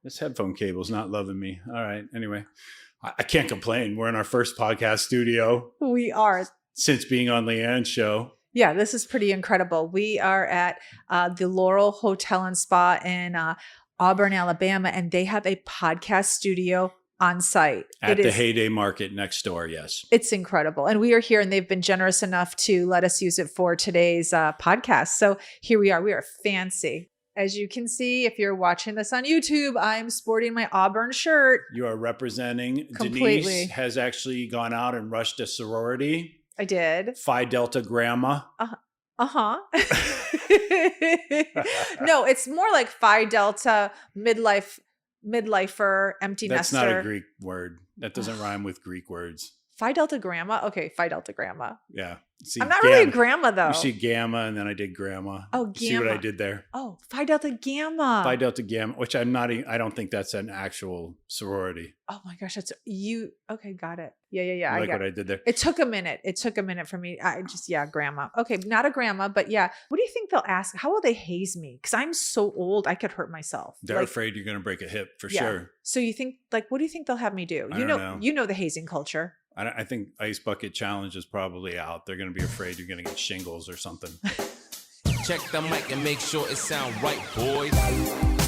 This headphone cable's not loving me. All right. Anyway, I can't complain. We're in our first podcast studio. We are. Since being on Leanne's show. Yeah, this is pretty incredible. We are at the Laurel Hotel and Spa in Auburn, Alabama, and they have a podcast studio on site. At the Heyday Market next door, yes. It's incredible. And we are here, and they've been generous enough to let us use it for today's podcast. So here we are. We are fancy. As you can see, if you're watching this on YouTube, I'm sporting my Auburn shirt. You are representing. Completely. Denise has actually gone out and rushed a sorority. I did. Phi Delta Grandma. Uh-huh. No, it's more like Phi Delta midlifer, empty That's nester. not a Greek word. That doesn't rhyme with Greek words. Phi Delta Grandma? Okay, Phi Delta Grandma. Yeah. See, I'm not really a grandma, though. You see Gamma, and then I did Grandma. Oh, Gamma. See what I did there? Oh, Phi Delta Gamma. Phi Delta Gamma, which I don't think that's an actual sorority. Oh my gosh, that's you. Okay, got it. Yeah. You like what I did there? It took a minute. For me. Grandma. Okay, not a grandma, but yeah. What do you think they'll ask? How will they haze me? Because I'm so old, I could hurt myself. They're afraid you're going to break a hip for sure. So you think, what do you think they'll have me do? I don't know. You know the hazing culture. I think Ice Bucket Challenge is probably out. They're going to be afraid you're going to get shingles or something. Check the mic and make sure it sound right, boys.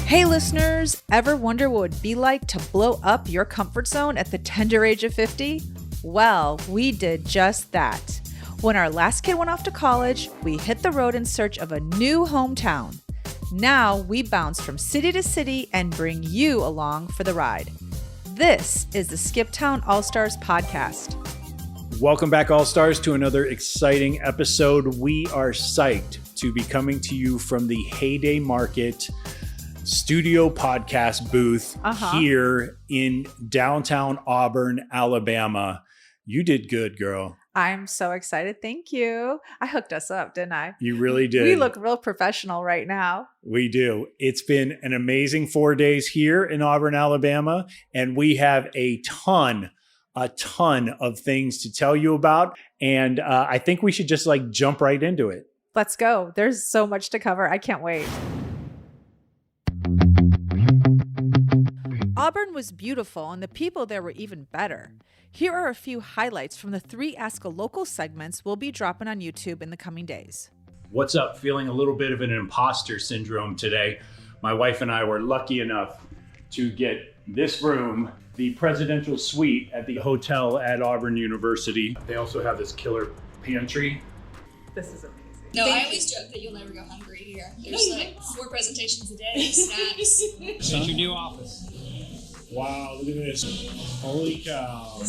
Hey listeners, ever wonder what it would be like to blow up your comfort zone at the tender age of 50? Well, we did just that. When our last kid went off to college, we hit the road in search of a new hometown. Now we bounce from city to city and bring you along for the ride. This is the Skip Town All-Stars podcast. Welcome back, All-Stars, to another exciting episode. We are psyched to be coming to you from the Heyday Market studio podcast booth here in downtown Auburn, Alabama. You did good, girl. I'm so excited. Thank you. I hooked us up, didn't I? You really did. We look real professional right now. We do. It's been an amazing 4 days here in Auburn, Alabama, and we have a ton of things to tell you about. And I think we should just jump right into it. Let's go. There's so much to cover. I can't wait. Auburn was beautiful, and the people there were even better. Here are a few highlights from the 3 Ask a Local segments we'll be dropping on YouTube in the coming days. What's up? Feeling a little bit of an imposter syndrome today. My wife and I were lucky enough to get this room, the presidential suite at the hotel at Auburn University. They also have this killer pantry. This is amazing. No, I always joke that you'll never go hungry here. There's 4 presentations a day, snacks. It's your new office. Wow, look at this. Holy cow.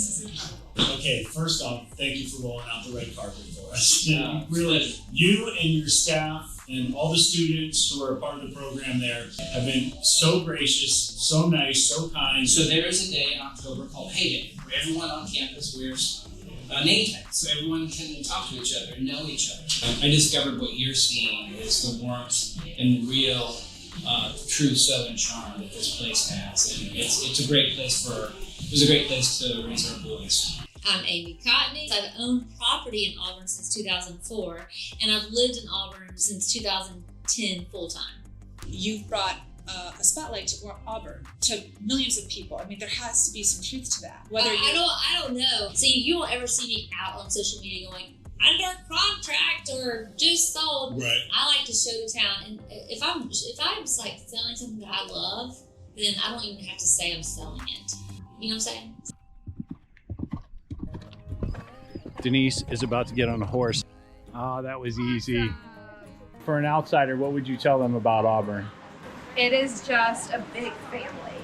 Okay, first off, thank you for rolling out the red carpet for us. Yeah, really, you and your staff and all the students who are a part of the program there have been so gracious, so nice, so kind. So there is a day in October called Heyday, where everyone on campus wears a name tag, so everyone can talk to each other and know each other. I discovered what you're seeing is the warmth and real true Southern charm that this place has, and it's a great place to raise our boys. I'm Amy Cottney. I've owned property in Auburn since 2004, and I've lived in Auburn since 2010 full-time. You've brought a spotlight to Auburn to millions of people. I mean, there has to be some truth to that. I don't know. See, you won't ever see me out on social media going, under contract or just sold. Right. I like to show the town, and if I'm selling something that I love, then I don't even have to say I'm selling it. You know what I'm saying? Denise is about to get on a horse. Oh, that was easy. For an outsider, what would you tell them about Auburn? It is just a big family.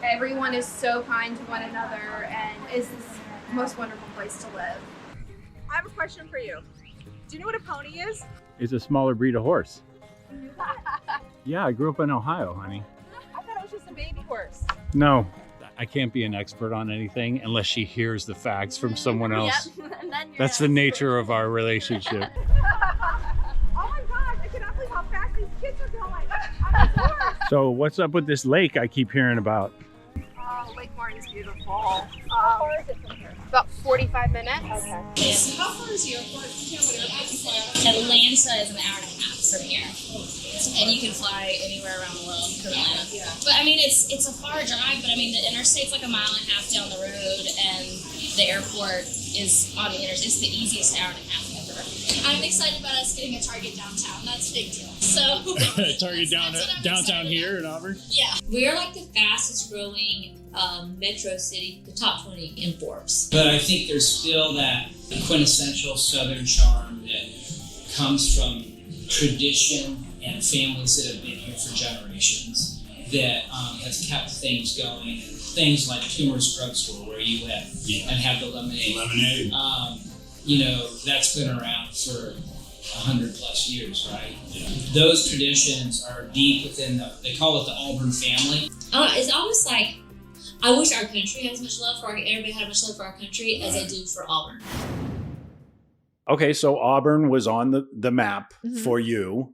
Everyone is so kind to one another, and it's the most wonderful place to live. I have a question for you. Do you know what a pony is? It's a smaller breed of horse. Yeah, I grew up in Ohio, honey. I thought it was just a baby horse. No, I can't be an expert on anything unless she hears the facts from someone else. Yep. And then That's the nature of our relationship. Oh my gosh, I cannot believe how fast these kids are going. I'm a horse. So what's up with this lake I keep hearing about? Oh, Lake Martin's beautiful. How far is it from here? About 45 minutes. Okay. So how far is the airport? You know what airport you fly out of? Atlanta is an hour and a half from here. And you can fly anywhere around the world to Atlanta. Yeah. But I mean, it's a far drive, but I mean, the interstate's like a mile and a half down the road, and the airport is on the interstate. It's the easiest hour and a half ever. I'm excited about us getting a Target downtown. That's a big deal. So Target downtown here in Auburn? Yeah. We're like the fastest growing metro city, the top 20 in Forbes. But I think there's still that quintessential Southern charm that comes from tradition and families that have been here for generations that has kept things going. Things like Tumor's Drugstore, where you went and have the lemonade. That's been around for 100+ years, right? Yeah. Those traditions are deep within they call it the Auburn family. It's almost like, I wish our country had as much love for everybody had as much love for our country as I do for Auburn. Okay, so Auburn was on the map for you.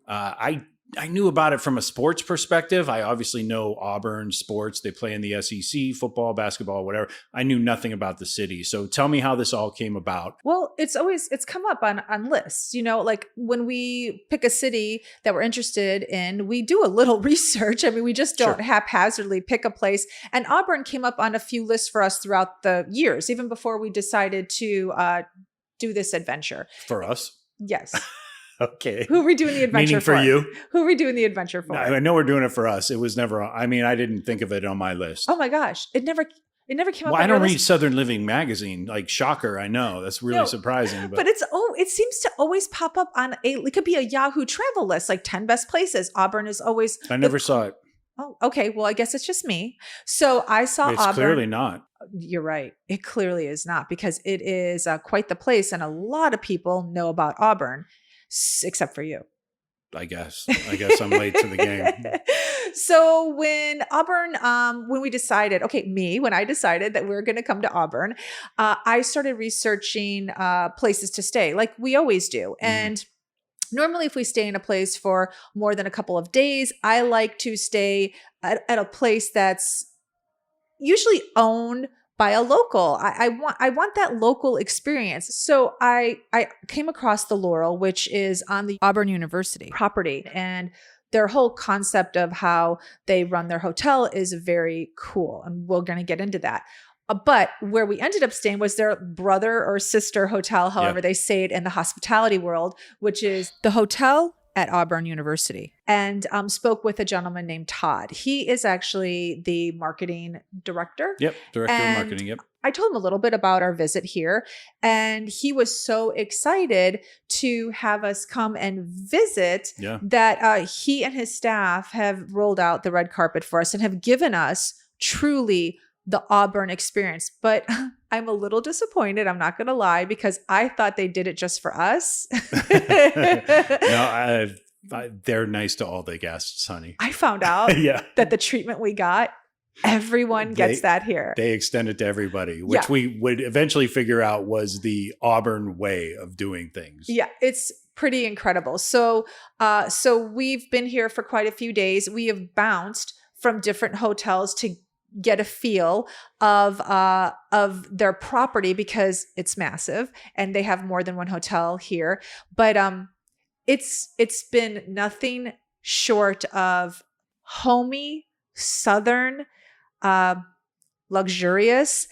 I knew about it from a sports perspective. I obviously know Auburn sports. They play in the SEC, football, basketball, whatever. I knew nothing about the city. So tell me how this all came about. Well, it's come up on lists, like when we pick a city that we're interested in, we do a little research. I mean, we just don't haphazardly pick a place. And Auburn came up on a few lists for us throughout the years, even before we decided to do this adventure. For us? Yes. Okay. Who are we doing the adventure for? Meaning for you? Who are we doing the adventure for? No, I know we're doing it for us. It was never, I didn't think of it on my list. Oh my gosh. It never came up. Well, I don't read Southern Living magazine. Like, shocker, I know. That's really surprising. But it seems to always pop up on it could be a Yahoo travel list, like 10 best places. Auburn is always. I never saw it. Oh, okay. Well, I guess it's just me. So I saw It's Auburn. Clearly not. You're right. It clearly is not, because it is quite the place. And a lot of people know about Auburn, except for you. I guess I'm late to the game. So when I decided that we were going to come to Auburn, I started researching places to stay, like we always do. And normally if we stay in a place for more than a couple of days, I like to stay at a place that's usually owned by a local. I want that local experience. So I came across the Laurel, which is on the Auburn University property, and their whole concept of how they run their hotel is very cool. And we're going to get into that. But where we ended up staying was their brother or sister hotel, however they say it in the hospitality world, which is the Hotel at Auburn University, and spoke with a gentleman named Todd. He is actually the marketing director. Yep, director of marketing, yep. I told him a little bit about our visit here, and he was so excited to have us come and visit that he and his staff have rolled out the red carpet for us and have given us truly the Auburn experience. But I'm a little disappointed, I'm not going to lie, because I thought they did it just for us. No, they're nice to all the guests, honey. I found out that the treatment we got, everyone gets that here. They extend it to everybody, which we would eventually figure out was the Auburn way of doing things. Yeah, it's pretty incredible. So we've been here for quite a few days. We have bounced from different hotels to get a feel of their property, because it's massive and they have more than one hotel here. But it's been nothing short of homey, Southern, luxurious.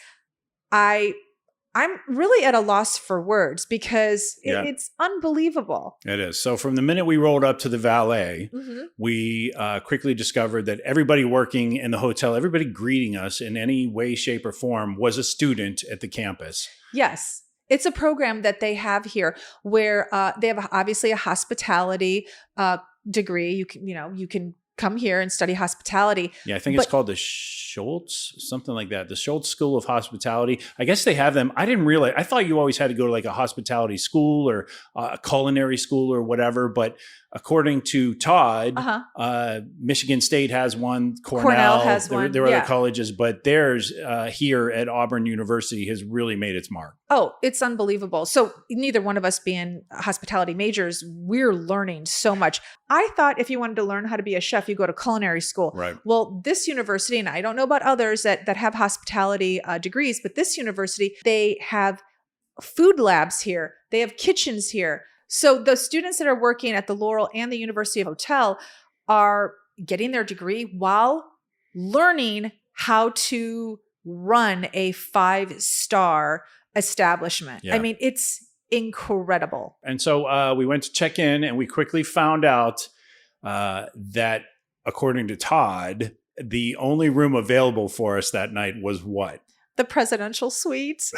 I'm really at a loss for words, because it's unbelievable. It is. So from the minute we rolled up to the valet, we quickly discovered that everybody working in the hotel, everybody greeting us in any way, shape, or form was a student at the campus. Yes. It's a program that they have here where they have obviously a hospitality degree. You can come here and study hospitality. Yeah, I think it's called the Schultz, something like that. The Schultz School of Hospitality. I guess they have them. I didn't realize. I thought you always had to go to like a hospitality school or a culinary school or whatever. But according to Todd, Michigan State has one. Cornell has one. There are other colleges, but theirs here at Auburn University has really made its mark. Oh, it's unbelievable. So neither one of us being hospitality majors, we're learning so much. I thought if you wanted to learn how to be a chef, you go to culinary school. Right. Well, this university, and I don't know about others that have hospitality degrees, but this university, they have food labs here. They have kitchens here. So the students that are working at the Laurel and the University of Hotel are getting their degree while learning how to run a 5-star establishment. Yeah. I mean, it's incredible. And so we went to check in, and we quickly found out that, according to Todd, the only room available for us that night was what? The presidential suite.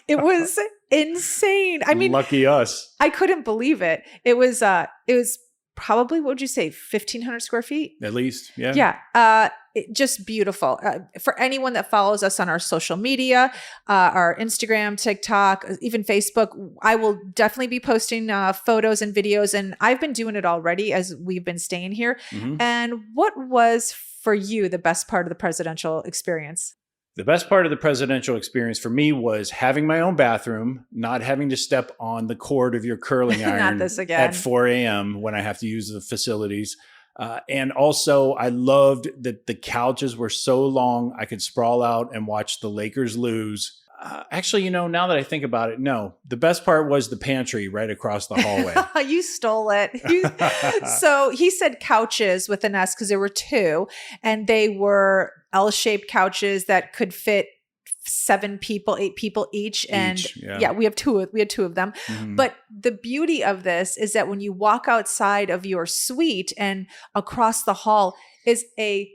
It was insane. I mean, lucky us. I couldn't believe it. It was probably, what would you say, 1,500 square feet? At least, yeah. Yeah. Just beautiful. For anyone that follows us on our social media, our Instagram, TikTok, even Facebook, I will definitely be posting photos and videos. And I've been doing it already as we've been staying here. Mm-hmm. And what was for you the best part of the presidential experience? The best part of the presidential experience for me was having my own bathroom, not having to step on the cord of your curling iron this again. at 4 a.m. when I have to use the facilities. And also, I loved that the couches were so long, I could sprawl out and watch the Lakers lose. Actually, now that I think about it, no. The best part was the pantry right across the hallway. You stole it. So he said couches with an S because there were 2, and they were L-shaped couches that could fit 7 people, 8 people each. And yeah, we had 2 of them. Mm-hmm. But the beauty of this is that when you walk outside of your suite and across the hall is a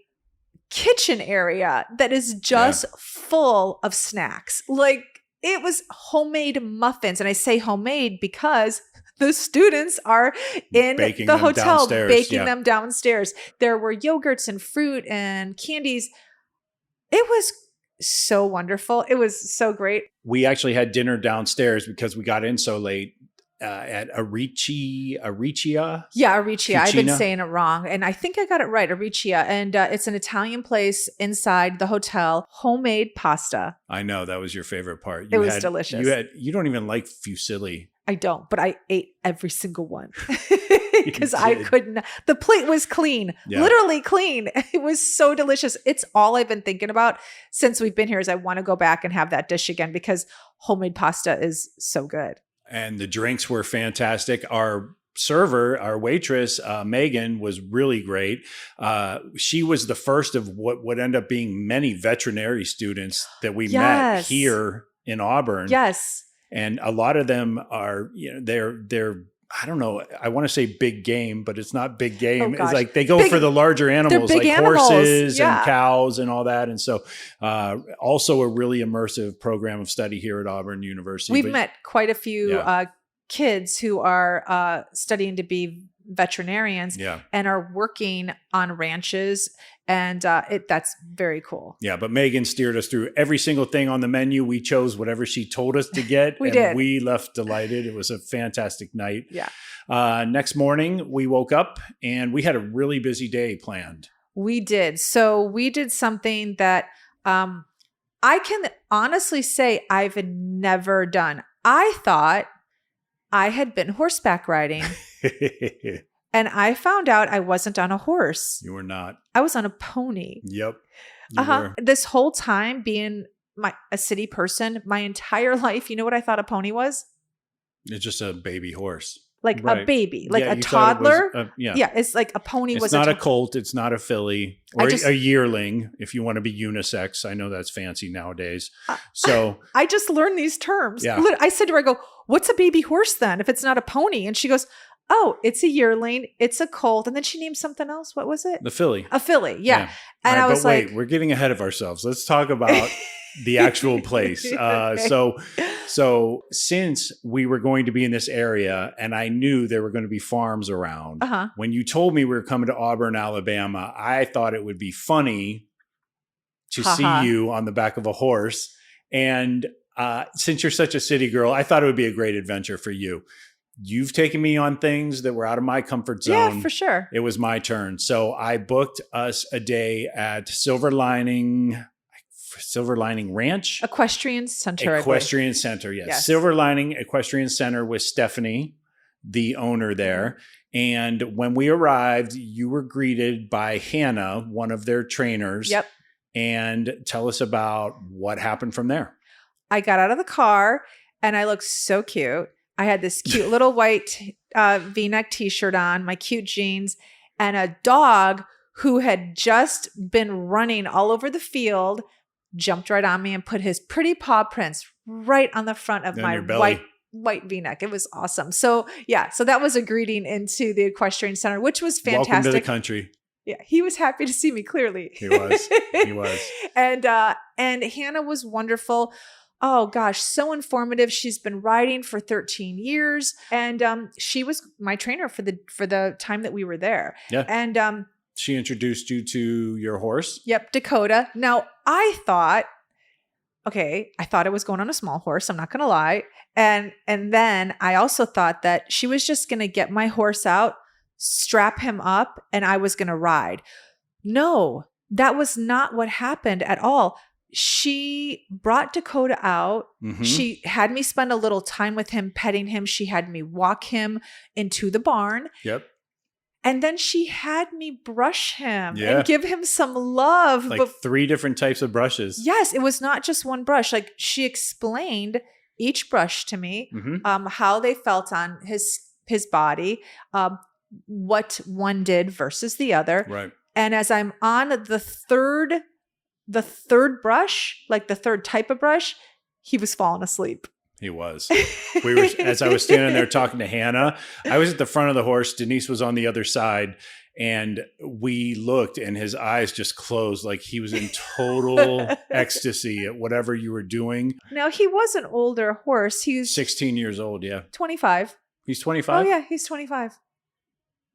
kitchen area that is just full of snacks. Like, it was homemade muffins. And I say homemade because the students are in the hotel baking them downstairs. There were yogurts and fruit and candies. It was so wonderful. It was so great. We actually had dinner downstairs because we got in so late. At Aricia. Yeah, Aricia. I've been saying it wrong. And I think I got it right. Aricia. And it's an Italian place inside the hotel. Homemade pasta. I know. That was your favorite part. It was delicious. You don't even like fusilli. I don't, but I ate every single one because I couldn't. The plate was clean, literally clean. It was so delicious. It's all I've been thinking about since we've been here is I want to go back and have that dish again because homemade pasta is so good. And the drinks were fantastic. Our server, our waitress, Megan, was really great. She was the first of what would end up being many veterinary students that we met here in Auburn. Yes. And a lot of them are, they're I don't know. I want to say big game, but it's not big game. It's like they go for the larger animals, like horses and cows and all that. And so also a really immersive program of study here at Auburn University. We've met quite a few kids who are studying to be veterinarians and are working on ranches. And that's very cool. Yeah, but Megan steered us through every single thing on the menu. We chose whatever she told us to get. We left delighted. It was a fantastic night. Yeah. Next morning, we woke up and we had a really busy day planned. We did. So we did something that I can honestly say I've never done. I thought I had been horseback riding. And I found out I wasn't on a horse. You were not. I was on a pony. Yep. You were. This whole time being a city person, my entire life, you know what I thought a pony was? It's just a baby horse. Like a baby, like a toddler. It's like a pony. It's not a colt. It's not a filly or a yearling. If you want to be unisex, I know that's fancy nowadays. So I just learned these terms. Yeah. I said to her, I go, what's a baby horse then if it's not a pony? And she goes, oh, it's a yearling, it's a colt. And then she named something else. What was it? The filly. A filly, yeah. And I was like, wait, we're getting ahead of ourselves. Let's talk about the actual place. So since we were going to be in this area and I knew there were going to be farms around, when you told me we were coming to Auburn, Alabama, I thought it would be funny to see you on the back of a horse. And since you're such a city girl, I thought it would be a great adventure for you. You've taken me on things that were out of my comfort zone. Yeah, for sure. It was my turn. So I booked us a day at Silver Lining Ranch? Equestrian Center. Equestrian Center, yes. Silver Lining Equestrian Center with Stephanie, the owner there. And when we arrived, you were greeted by Hannah, one of their trainers. Yep. And tell us about what happened from there. I got out of the car and I looked so cute. I had this cute little white V-neck t-shirt on, my cute jeans, and a dog who had just been running all over the field, jumped right on me and put his pretty paw prints right on the front of my white V-neck. It was awesome. So yeah, so that was a greeting into the equestrian center, which was fantastic. Welcome to the country. Yeah, he was happy to see me, clearly. He was. He was. And Hannah was wonderful. Oh gosh, so informative. She's been riding for 13 years, and she was my trainer for the time that we were there. Yeah. And she introduced you to your horse. Yep, Dakota. Now I thought it was going on a small horse. I'm not going to lie. And then I also thought that she was just going to get my horse out, strap him up, and I was going to ride. No, that was not what happened at all. She brought Dakota out. Mm-hmm. She had me spend a little time with him, petting him. She had me walk him into the barn. Yep. And then she had me brush him and give him some love. Like 3 different types of brushes. Yes, it was not just one brush. Like she explained each brush to me, how they felt on his body, what one did versus the other. Right. And as I'm on the third brush, like the third type of brush, he was falling asleep. He was. As I was standing there talking to Hannah, I was at the front of the horse. Denise was on the other side, and we looked, and his eyes just closed, like he was in total ecstasy at whatever you were doing. Now, he was an older horse. He's 16 years old. Yeah. 25. He's 25. Oh yeah, he's 25.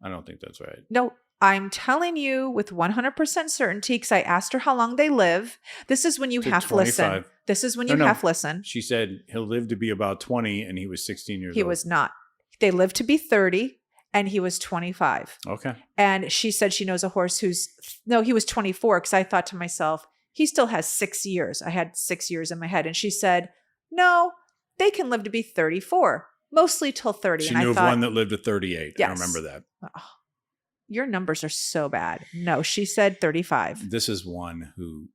I don't think that's right. No, I'm telling you with 100% certainty, because I asked her how long they live. This is when you half listen. This is when you half listen. She said he'll live to be about 20, and he was 16 years old. He was not. They lived to be 30, and he was 25. Okay. And she said she knows a horse he was 24, because I thought to myself, he still has 6 years. I had 6 years in my head. And she said, no, they can live to be 34, mostly till 30. She knew of one that lived to 38. Yes. I remember that. Oh, your numbers are so bad. No, she said 35. This is one who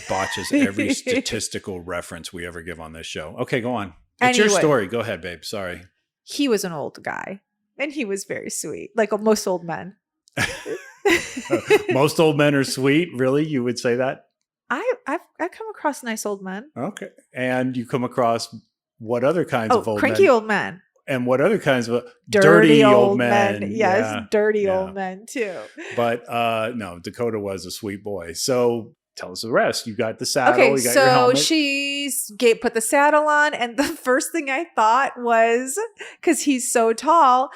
botches every statistical reference we ever give on this show. Okay, go on. It's your story. Go ahead, babe. Sorry. He was an old guy, and he was very sweet, like most old men. Most old men are sweet. Really? You would say that? I've come across nice old men. Okay. And you come across what other kinds of old men? Cranky old men. And what other kinds of dirty old men? Yes, yeah. Dirty old men too. But no, Dakota was a sweet boy. So tell us the rest. You got the saddle. Okay, you got your helmet. she put the saddle on, and the first thing I thought was, because he's so tall,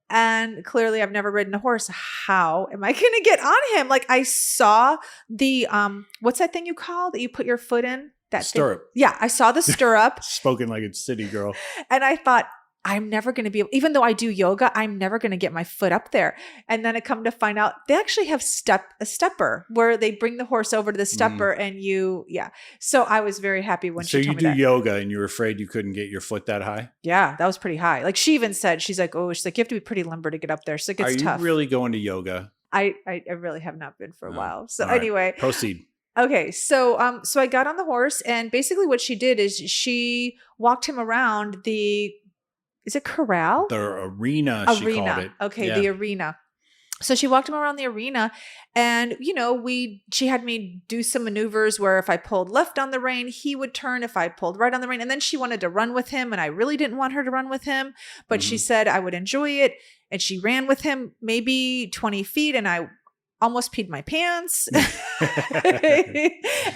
and clearly I've never ridden a horse, how am I going to get on him? Like I saw the what's that thing you call that you put your foot in? That stirrup. Thing? Yeah, I saw the stirrup. Spoken like a city girl. And I thought, I'm never going to be able, even though I do yoga, I'm never going to get my foot up there. And then I come to find out they actually have a stepper where they bring the horse over to the stepper and So I was very happy when she told me that. So you do yoga and you were afraid you couldn't get your foot that high? Yeah, that was pretty high. Like she even said, she's like, you have to be pretty limber to get up there. So it gets tough. Are you really going to yoga? I really have not been for a while. So anyway. Proceed. Okay, so I got on the horse, and basically what she did is she walked him around is it corral? The arena, she called it. Okay, yeah. The arena. So she walked him around the arena, and she had me do some maneuvers where if I pulled left on the rein, he would turn. If I pulled right on the rein, and then she wanted to run with him, and I really didn't want her to run with him, but she said I would enjoy it, and she ran with him maybe 20 feet, and I almost peed my pants. And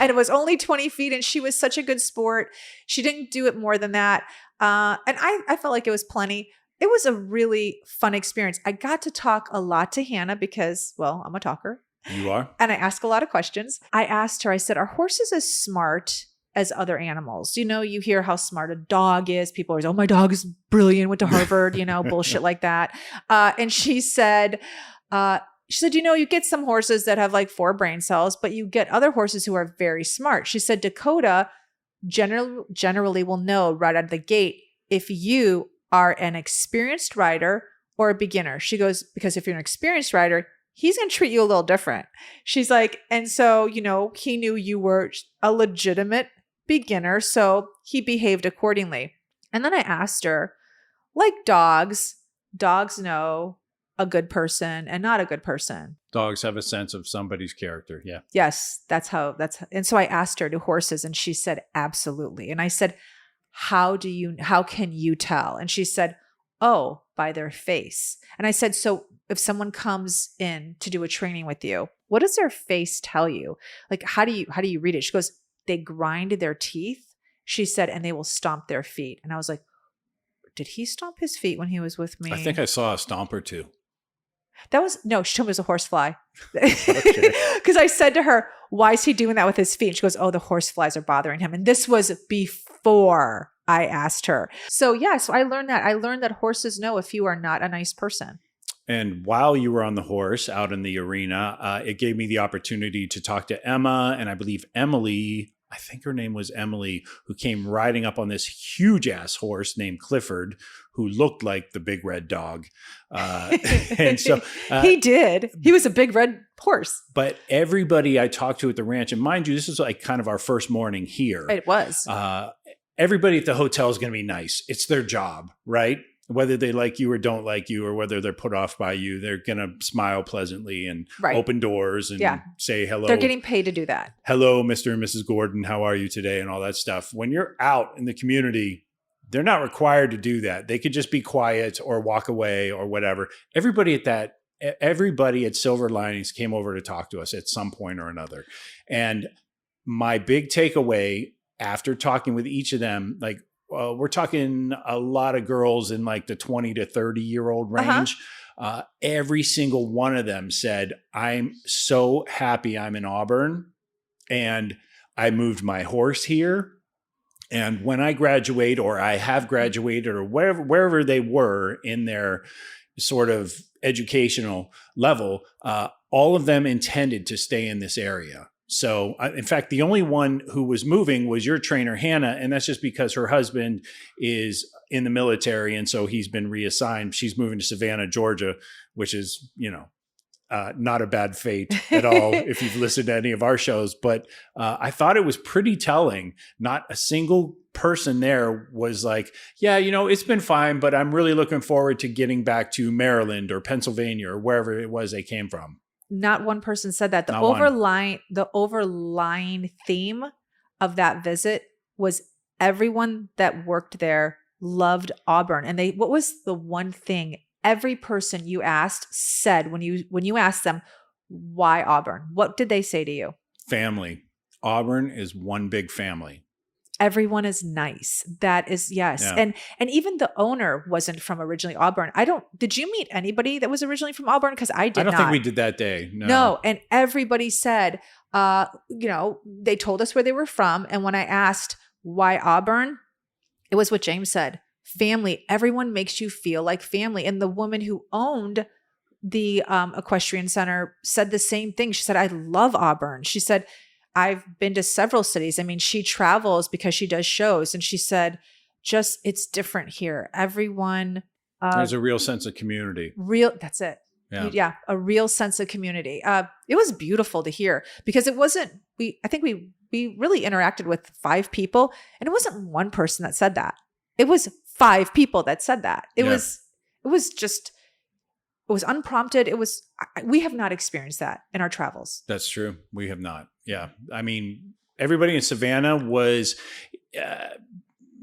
it was only 20 feet, and she was such a good sport. She didn't do it more than that. And I felt like it was plenty. It was a really fun experience. I got to talk a lot to Hannah because, well, I'm a talker. You are? And I ask a lot of questions. I asked her, I said, are horses as smart as other animals? You hear how smart a dog is. People always, oh, my dog is brilliant, went to Harvard, bullshit like that. And she said, you get some horses that have like 4 brain cells, but you get other horses who are very smart. She said, Dakota generally will know right out of the gate if you are an experienced rider or a beginner. She goes, because if you're an experienced rider, he's going to treat you a little different. She's like, and so, he knew you were a legitimate beginner, so he behaved accordingly. And then I asked her, like dogs know a good person and not a good person. Dogs have a sense of somebody's character. Yeah. Yes, and so I asked her, do horses? And she said, absolutely. And I said, how can you tell? And she said, oh, by their face. And I said, so if someone comes in to do a training with you, what does their face tell you? Like, how do you read it? She goes, they grind their teeth. She said, and they will stomp their feet. And I was like, did he stomp his feet when he was with me? I think I saw a stomp or two. No, she told me it was a horsefly. Because I said to her, why is he doing that with his feet? And she goes, oh, the horseflies are bothering him. And this was before I asked her. So I learned that. I learned that horses know if you are not a nice person. And while you were on the horse out in the arena, it gave me the opportunity to talk to Emma and I believe Emily. I think her name was Emily, who came riding up on this huge ass horse named Clifford, who looked like the big red dog. And so he did. He was a big red horse. But everybody I talked to at the ranch, and mind you, this is like kind of our first morning here. It was. Everybody at the hotel is going to be nice. It's their job, right? Whether they like you or don't like you, or whether they're put off by you, they're going to smile pleasantly and open doors and say hello. They're getting paid to do that. Hello, Mr. and Mrs. Gordon. How are you today? And all that stuff. When you're out in the community, they're not required to do that. They could just be quiet or walk away or whatever. Everybody at Silver Linings came over to talk to us at some point or another. And my big takeaway after talking with each of them, like, we're talking a lot of girls in like the 20 to 30 year old range. Every single one of them said, I'm so happy I'm in Auburn and I moved my horse here. And when I graduate or I have graduated or wherever they were in their sort of educational level, all of them intended to stay in this area. So, in fact, the only one who was moving was your trainer, Hannah, and that's just because her husband is in the military, and so he's been reassigned. She's moving to Savannah, Georgia, which is, not a bad fate at all if you've listened to any of our shows. But I thought it was pretty telling. Not a single person there was like, yeah, it's been fine, but I'm really looking forward to getting back to Maryland or Pennsylvania or wherever it was they came from. Not one person said that. The overlying theme of that visit was everyone that worked there loved Auburn. And what was the one thing every person you asked said when you asked them, why Auburn? What did they say to you? Family. Auburn is one big family. Everyone is nice. That is, yes. Yeah. And even the owner wasn't from originally Auburn. Did you meet anybody that was originally from Auburn? Because I did not. I don't think we did that day. No. And everybody said, they told us where they were from. And when I asked why Auburn, it was what James said. Family. Everyone makes you feel like family. And the woman who owned the equestrian center said the same thing. She said, I love Auburn. She said, I've been to several cities. I mean, she travels because she does shows. And she said, it's different here. Everyone. There's a real sense of community. That's it. Yeah. A real sense of community. It was beautiful to hear because it wasn't, I think we really interacted with 5 people and it wasn't one person that said that. It was 5 people that said that. It was unprompted. We have not experienced that in our travels. That's true. We have not. Yeah. I mean, everybody in Savannah was,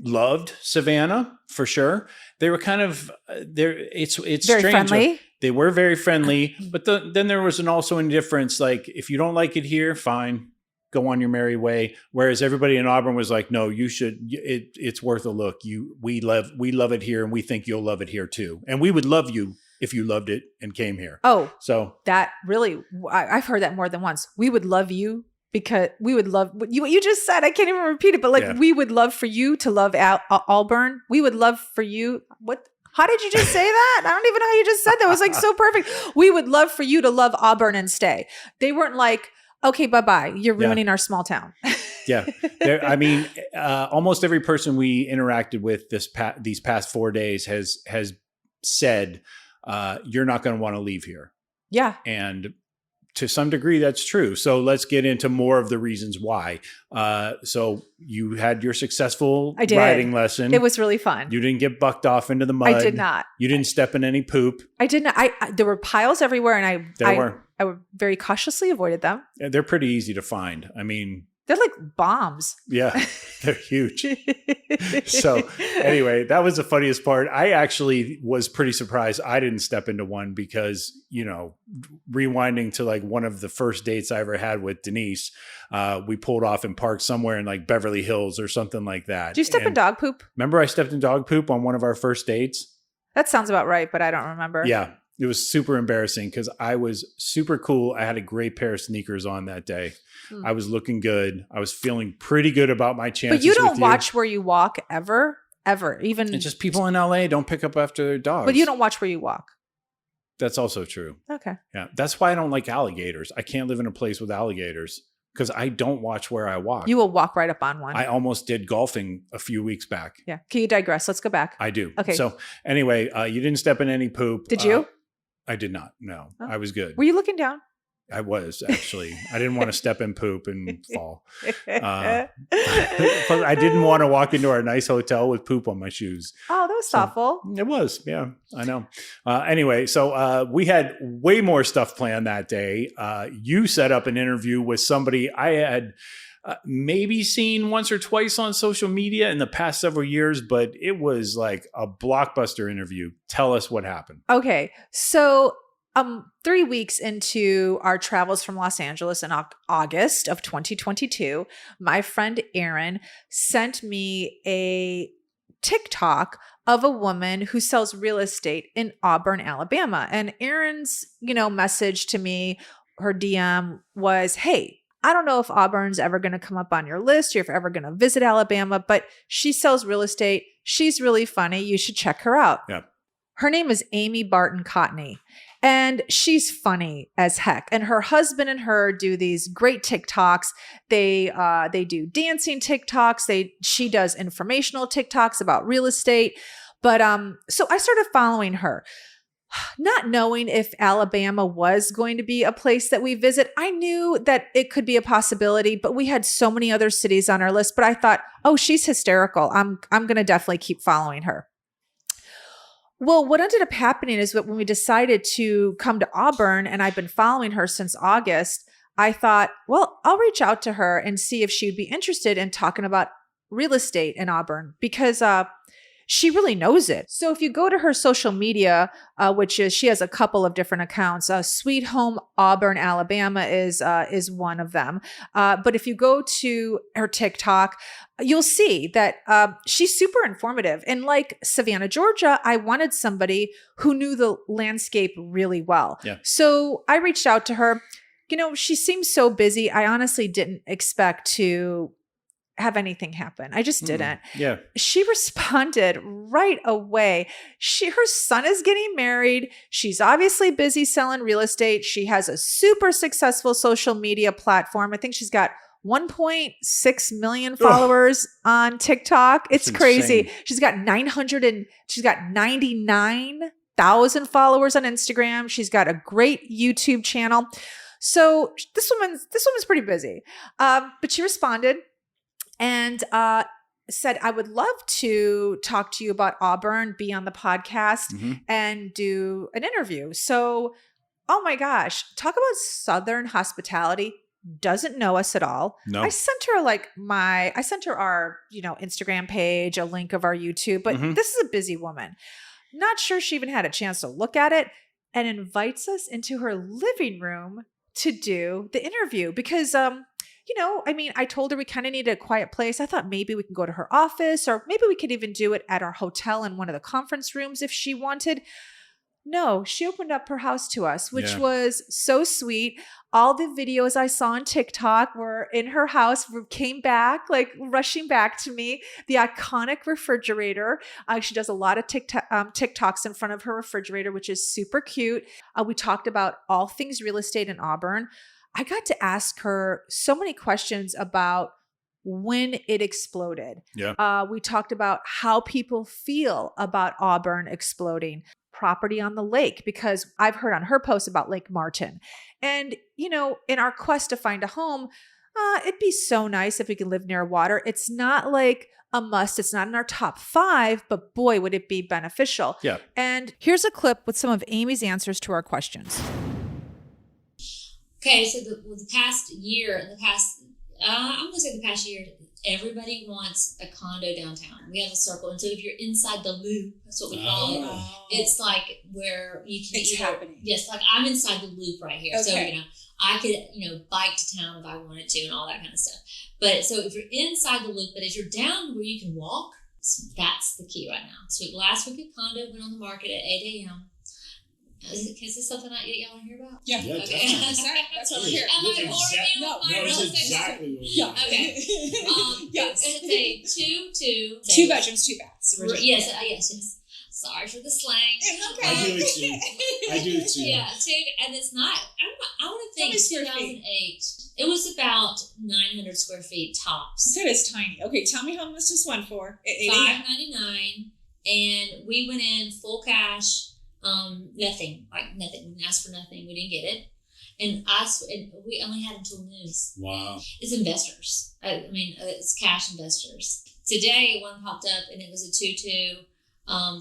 loved Savannah for sure. They were kind of there. It's very strange. Friendly. They were very friendly, but then there was also indifference. Like, if you don't like it here, fine, go on your merry way. Whereas everybody in Auburn was like, no, you should, it's worth a look. We love it here and we think you'll love it here too. And we would love you if you loved it and came here. Oh, so that really, I've heard that more than once. We would love you because we would love what you just said. I can't even repeat it, but we would love for you to love Auburn. We would love for you. How did you just say that? I don't even know how you just said that. It was like so perfect. We would love for you to love Auburn and stay. They weren't like, okay, bye-bye. You're ruining our small town. Yeah. I mean, almost every person we interacted with these past 4 days has said, you're not going to want to leave here. Yeah. And to some degree, that's true. So let's get into more of the reasons why. So you had your successful riding lesson. It was really fun. You didn't get bucked off into the mud. I did not. You didn't step in any poop. I did not. There were piles everywhere, and I very cautiously avoided them. They're pretty easy to find. I mean, they're like bombs. Yeah, they're huge. So anyway, that was the funniest part. I actually was pretty surprised I didn't step into one because, rewinding to like one of the first dates I ever had with Denise, we pulled off and parked somewhere in like Beverly Hills or something like that. Did you step in dog poop? Remember I stepped in dog poop on one of our first dates? That sounds about right, but I don't remember. Yeah. It was super embarrassing because I was super cool. I had a great pair of sneakers on that day. I was looking good. I was feeling pretty good about my chances. But you don't watch where you walk ever. Even it's just people in LA don't pick up after their dogs. But you don't watch where you walk. That's also true. Okay. Yeah. That's why I don't like alligators. I can't live in a place with alligators because I don't watch where I walk. You will walk right up on one. I almost did golfing a few weeks back. Yeah. Can you digress? Let's go back. I do. Okay. So anyway, you didn't step in any poop. Did you? I did not. No, I was good. Were you looking down? I was actually. I didn't want to step in poop and fall. Plus, I didn't want to walk into our nice hotel with poop on my shoes. Oh, that was thoughtful. It was. Yeah, I know. Anyway, so we had way more stuff planned that day. You set up an interview with somebody I had maybe seen once or twice on social media in the past several years, but it was like a blockbuster interview. Tell us what happened. Okay. So 3 weeks into our travels from Los Angeles in August of 2022, my friend Erin sent me a TikTok of a woman who sells real estate in Auburn, Alabama. And Erin's, message to me, her DM was, hey, I don't know if Auburn's ever going to come up on your list or if you're ever going to visit Alabama, but she sells real estate. She's really funny. You should check her out. Yeah. Her name is Amy Barton Cotney, and she's funny as heck. And her husband and her do these great TikToks. They do dancing TikToks. She does informational TikToks about real estate. But so I started following her. Not knowing if Alabama was going to be a place that we visit. I knew that it could be a possibility, but we had so many other cities on our list. But I thought, oh, she's hysterical. I'm going to definitely keep following her. Well, what ended up happening is that when we decided to come to Auburn, and I've been following her since August, I thought, well, I'll reach out to her and see if she'd be interested in talking about real estate in Auburn, because she really knows it. So if you go to her social media, which is, she has a couple of different accounts. Sweet Home Auburn, Alabama is one of them. But if you go to her TikTok, you'll see that she's super informative. And like Savannah, Georgia, I wanted somebody who knew the landscape really well. Yeah. So I reached out to her. She seems so busy. I honestly didn't expect to have anything happen. I just didn't. Yeah. She responded right away. Her son is getting married. She's obviously busy selling real estate. She has a super successful social media platform. I think she's got 1.6 million followers on TikTok. It's crazy. Insane. She's got 99,000 followers on Instagram. She's got a great YouTube channel. So this woman's pretty busy. But she responded and said, I would love to talk to you about Auburn, be on the podcast, and do an interview. So, oh my gosh, talk about Southern hospitality. Doesn't know us at all. No. I sent her our, Instagram page, a link of our YouTube, but this is a busy woman. Not sure she even had a chance to look at it, and invites us into her living room to do the interview because, I told her we kind of needed a quiet place. I thought maybe we can go to her office, or maybe we could even do it at our hotel in one of the conference rooms if she wanted. No, she opened up her house to us, which was so sweet. All the videos I saw on TikTok were in her house, came back, like rushing back to me. The iconic refrigerator. She does a lot of TikToks in front of her refrigerator, which is super cute. We talked about all things real estate in Auburn. I got to ask her so many questions about when it exploded. Yeah. We talked about how people feel about Auburn exploding. property on the lake, because I've heard on her post about Lake Martin. And, in our quest to find a home, it'd be so nice if we could live near water. It's not like a must. It's not in our top 5, but boy, would it be beneficial. Yeah. And here's a clip with some of Amy's answers to our questions. Okay, so the past year, I'm gonna say the past year, everybody wants a condo downtown. We have a circle, and so if you're inside the loop, that's what we call it. It's like where you can. It's happening. Yes, like I'm inside the loop right here. Okay. So I could bike to town if I wanted to, and all that kind of stuff. But so if you're inside the loop, but if you're down where you can walk, that's the key right now. So last week a condo went on the market at 8 a.m. Is this something that y'all want to hear about? Yeah. Okay. That's what we're here. Am I boring you No, with my real it's estate? exactly what we Yeah. Okay. Yes. It's a 2 bedrooms, 2 baths. Yes. Sorry for the slang. It's I okay. do it too. I do it too. Yeah, and it's not. I want to How think many square 2008. It was about 900 square feet tops. That is tiny. Okay, tell me how much this went for. At 8 a.m. $599, and we went in full cash. Nothing. We didn't ask for nothing. We didn't get it, and we only had until noon. Wow. It's investors. It's cash investors. Today, one popped up, and it was a 2-2.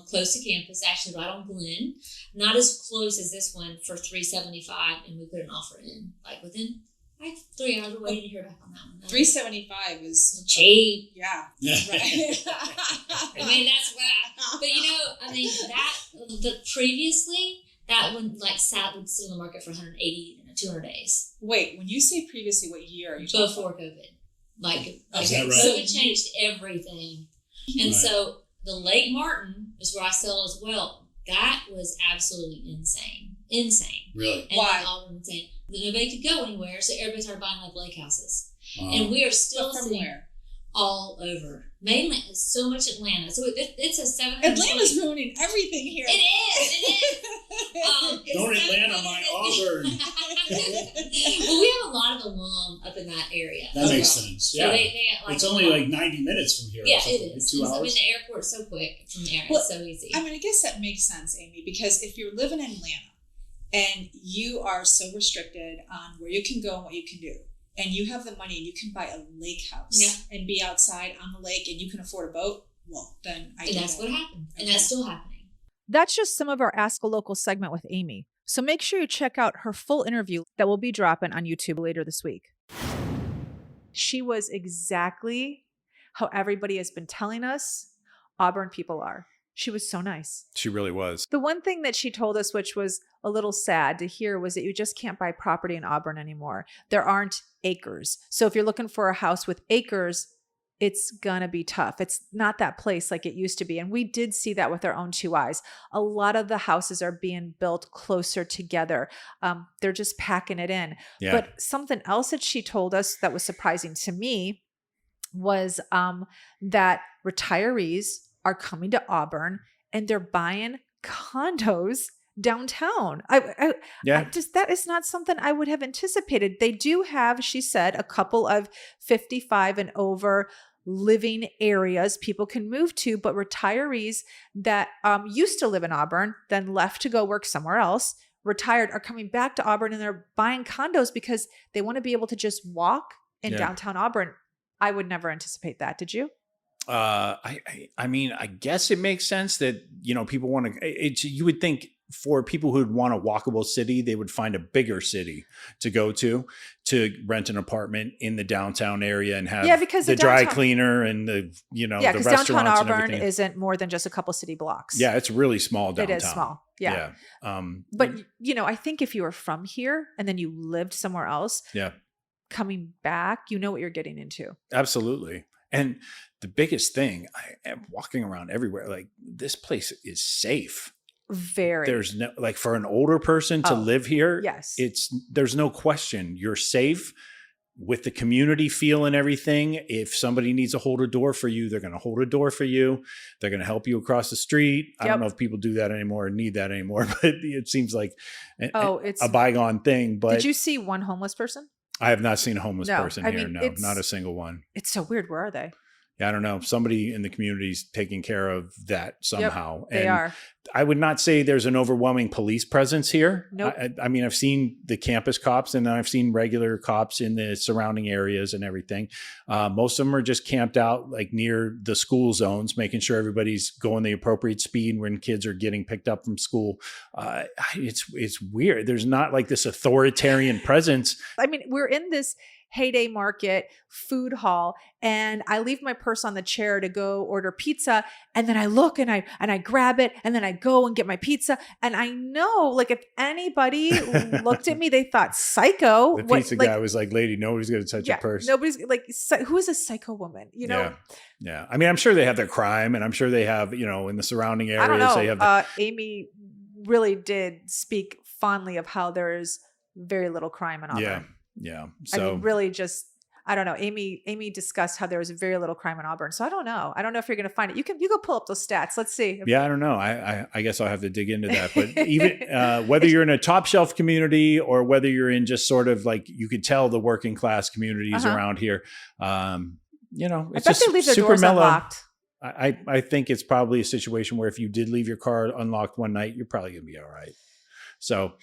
Close to campus, actually right on Glen. Not as close as this one for $375, and we put an offer in within 3 hours. We're waiting to hear back on that one. $375 is cheap. Yeah. Right. That's what. But previously that one would sit on the market for 180 and 200 days. Wait, when you say previously, what year are you talking before about? COVID? Is that right? COVID changed everything, and so. The Lake Martin is where I sell as well. That was absolutely insane. Really? And Why? Auburn insane. Nobody could go anywhere, so everybody started buying lake houses. Wow. And we are still From seeing where? all over. Mainland is so much Atlanta. So it's a 700. Atlanta's ruining everything here. It is. Don't Atlanta my Auburn. Well, we have a lot of alum up in that area. That makes sense. So Yeah. they It's only 90 minutes from here. Yeah, or something, it is. 2 hours. The airport's so quick from there. Well, It's so easy. I guess that makes sense, Amy, because if you're living in Atlanta and you are so restricted on where you can go and what you can do, and you have the money and you can buy a lake house and be outside on the lake and you can afford a boat, well, then and that's what happened. And that's still happening. That's just some of our Ask a Local segment with Amy. So make sure you check out her full interview that will be dropping on YouTube later this week. She was exactly how everybody has been telling us Auburn people are. She was so nice. She really was. The one thing that she told us, which was a little sad to hear, was that you just can't buy property in Auburn anymore. There aren't acres. So if you're looking for a house with acres, it's gonna be tough. It's not that place like it used to be. And we did see that with our own 2 eyes. A lot of the houses are being built closer together. They're just packing it in. Yeah. But something else that she told us that was surprising to me was that retirees are coming to Auburn and they're buying condos downtown. I just, that is not something I would have anticipated. They do have, she said, a couple of 55 and over living areas people can move to, but retirees that used to live in Auburn, then left to go work somewhere else, retired, are coming back to Auburn and they're buying condos because they want to be able to just walk in downtown Auburn. I would never anticipate that. Did you? I guess it makes sense that, people want to, you would think for people who'd want a walkable city, they would find a bigger city to go to rent an apartment in the downtown area and have because the dry cleaner and the, the because restaurants downtown and Auburn everything. isn't more than just a couple city blocks. Yeah. It's really small downtown. It is small. Yeah. But I think if you were from here and then you lived somewhere else, coming back, you know what you're getting into. Absolutely. And the biggest thing, I am walking around everywhere, like this place is safe. Very. There's no, for an older person to live here. Yes. There's no question. You're safe with the community feel and everything. If somebody needs to hold a door for you, they're going to hold a door for you. They're going to help you across the street. I don't know if people do that anymore or need that anymore, but it seems like it's a bygone thing. But did you see one homeless person? I have not seen a homeless person here. No, not a single one. It's so weird. Where are they? I don't know. Somebody in the community's taking care of that somehow. They are. I would not say there's an overwhelming police presence here. Nope. I mean, I've seen the campus cops and I've seen regular cops in the surrounding areas and everything. Most of them are just camped out like near the school zones, making sure everybody's going the appropriate speed when kids are getting picked up from school. It's weird. There's not like this authoritarian presence. I mean, we're in this Heyday Market food hall, and I leave my purse on the chair to go order pizza, and then I look and I grab it, and then I go and get my pizza, and I know, like, if anybody looked at me, they thought psycho. The pizza guy was like, "Lady, nobody's going to touch your purse. Nobody's like, who is a psycho woman?" You know? Yeah. I mean, I'm sure they have their crime, and I'm sure they have, in the surrounding areas. I don't know. They have Amy really did speak fondly of how there's very little crime in Auburn. Yeah. So I mean, really just, I don't know. Amy discussed how there was very little crime in Auburn. So I don't know. I don't know if you're going to find it. You go pull up those stats. Let's see. Yeah, I don't know. I guess I'll have to dig into that. But even whether you're in a top shelf community or whether you're in just sort of like, you could tell the working class communities around here, it's I bet just they leave their super doors mellow. Unlocked. I think it's probably a situation where if you did leave your car unlocked one night, you're probably going to be all right. So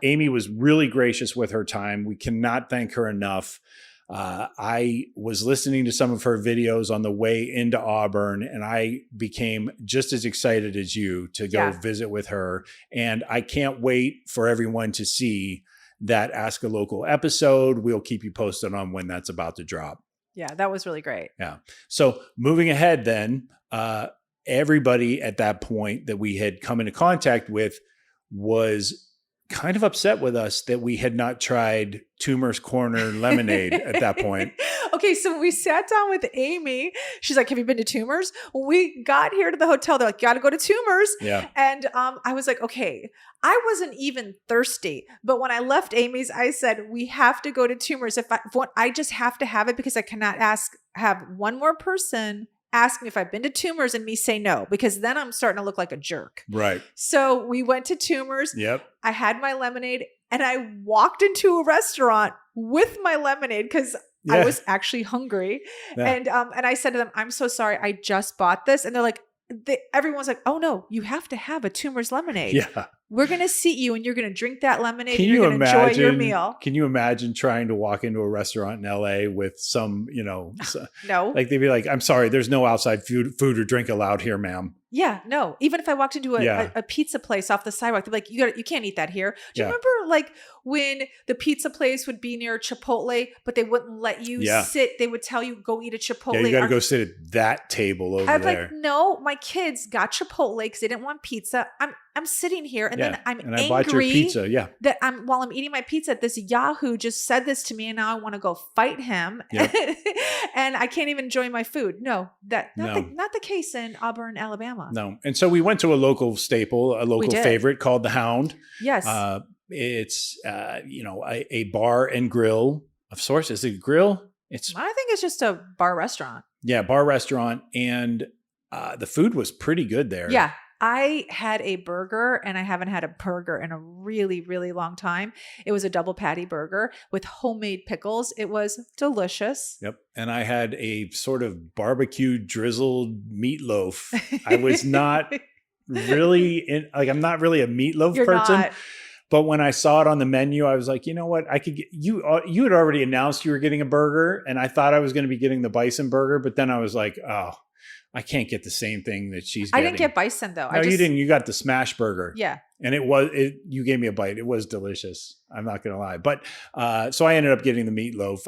Amy was really gracious with her time. We cannot thank her enough. I was listening to some of her videos on the way into Auburn, and I became just as excited as you to go visit with her. And I can't wait for everyone to see that Ask a Local episode. We'll keep you posted on when that's about to drop. Yeah, that was really great. Yeah. So moving ahead then, everybody at that point that we had come into contact with was kind of upset with us that we had not tried Toomer's Corner lemonade at that point. Okay, so we sat down with Amy. She's like, "Have you been to Toomer's?" When we got here to the hotel, they're like, "You got to go to Toomer's." Yeah. And I was like, okay, I wasn't even thirsty. But when I left Amy's, I said, "We have to go to Toomer's. I just have to have it because I cannot have one more person ask me if I've been to Toomer's and me say no, because then I'm starting to look like a jerk." Right. So we went to Toomer's. Yep. I had my lemonade and I walked into a restaurant with my lemonade because I was actually hungry. Yeah. And I said to them, "I'm so sorry. I just bought this." And they're like, everyone's like, "Oh no, you have to have a Toomer's lemonade. Yeah. We're going to seat you and you're going to drink that lemonade. Can and you're you going to enjoy your meal." Can you imagine trying to walk into a restaurant in LA with some, No. Like they'd be like, "I'm sorry, there's no outside food or drink allowed here, ma'am." Yeah, no. Even if I walked into a pizza place off the sidewalk, they'd be like, you can't eat that here. Do you remember like when the pizza place would be near Chipotle, but they wouldn't let you sit? They would tell you, "Go eat at Chipotle." Yeah, you got to go sit at that table over there. I was like, "No, my kids got Chipotle because they didn't want pizza. I'm sitting here and then I'm angry. I bought your pizza. Yeah. That while I'm eating my pizza, this Yahoo just said this to me, and now I want to go fight him, and I can't even enjoy my food." No, not the case in Auburn, Alabama. No. And so we went to a local staple, a local favorite called the Hound. Yes. It's a bar and grill of sorts. Is it a grill? I think it's just a bar restaurant. Yeah, bar restaurant, and the food was pretty good there. Yeah. I had a burger, and I haven't had a burger in a really, really long time. It was a double patty burger with homemade pickles. It was delicious. Yep. And I had a sort of barbecue drizzled meatloaf. I was not really I'm not really a meatloaf person. Not. But when I saw it on the menu, I was like, you know what? I could get you. You had already announced you were getting a burger, and I thought I was going to be getting the bison burger. But then I was like, oh, I can't get the same thing that she's getting. I didn't get bison though. No, you didn't. You got the smash burger. Yeah. And you gave me a bite. It was delicious. I'm not going to lie. But so I ended up getting the meatloaf.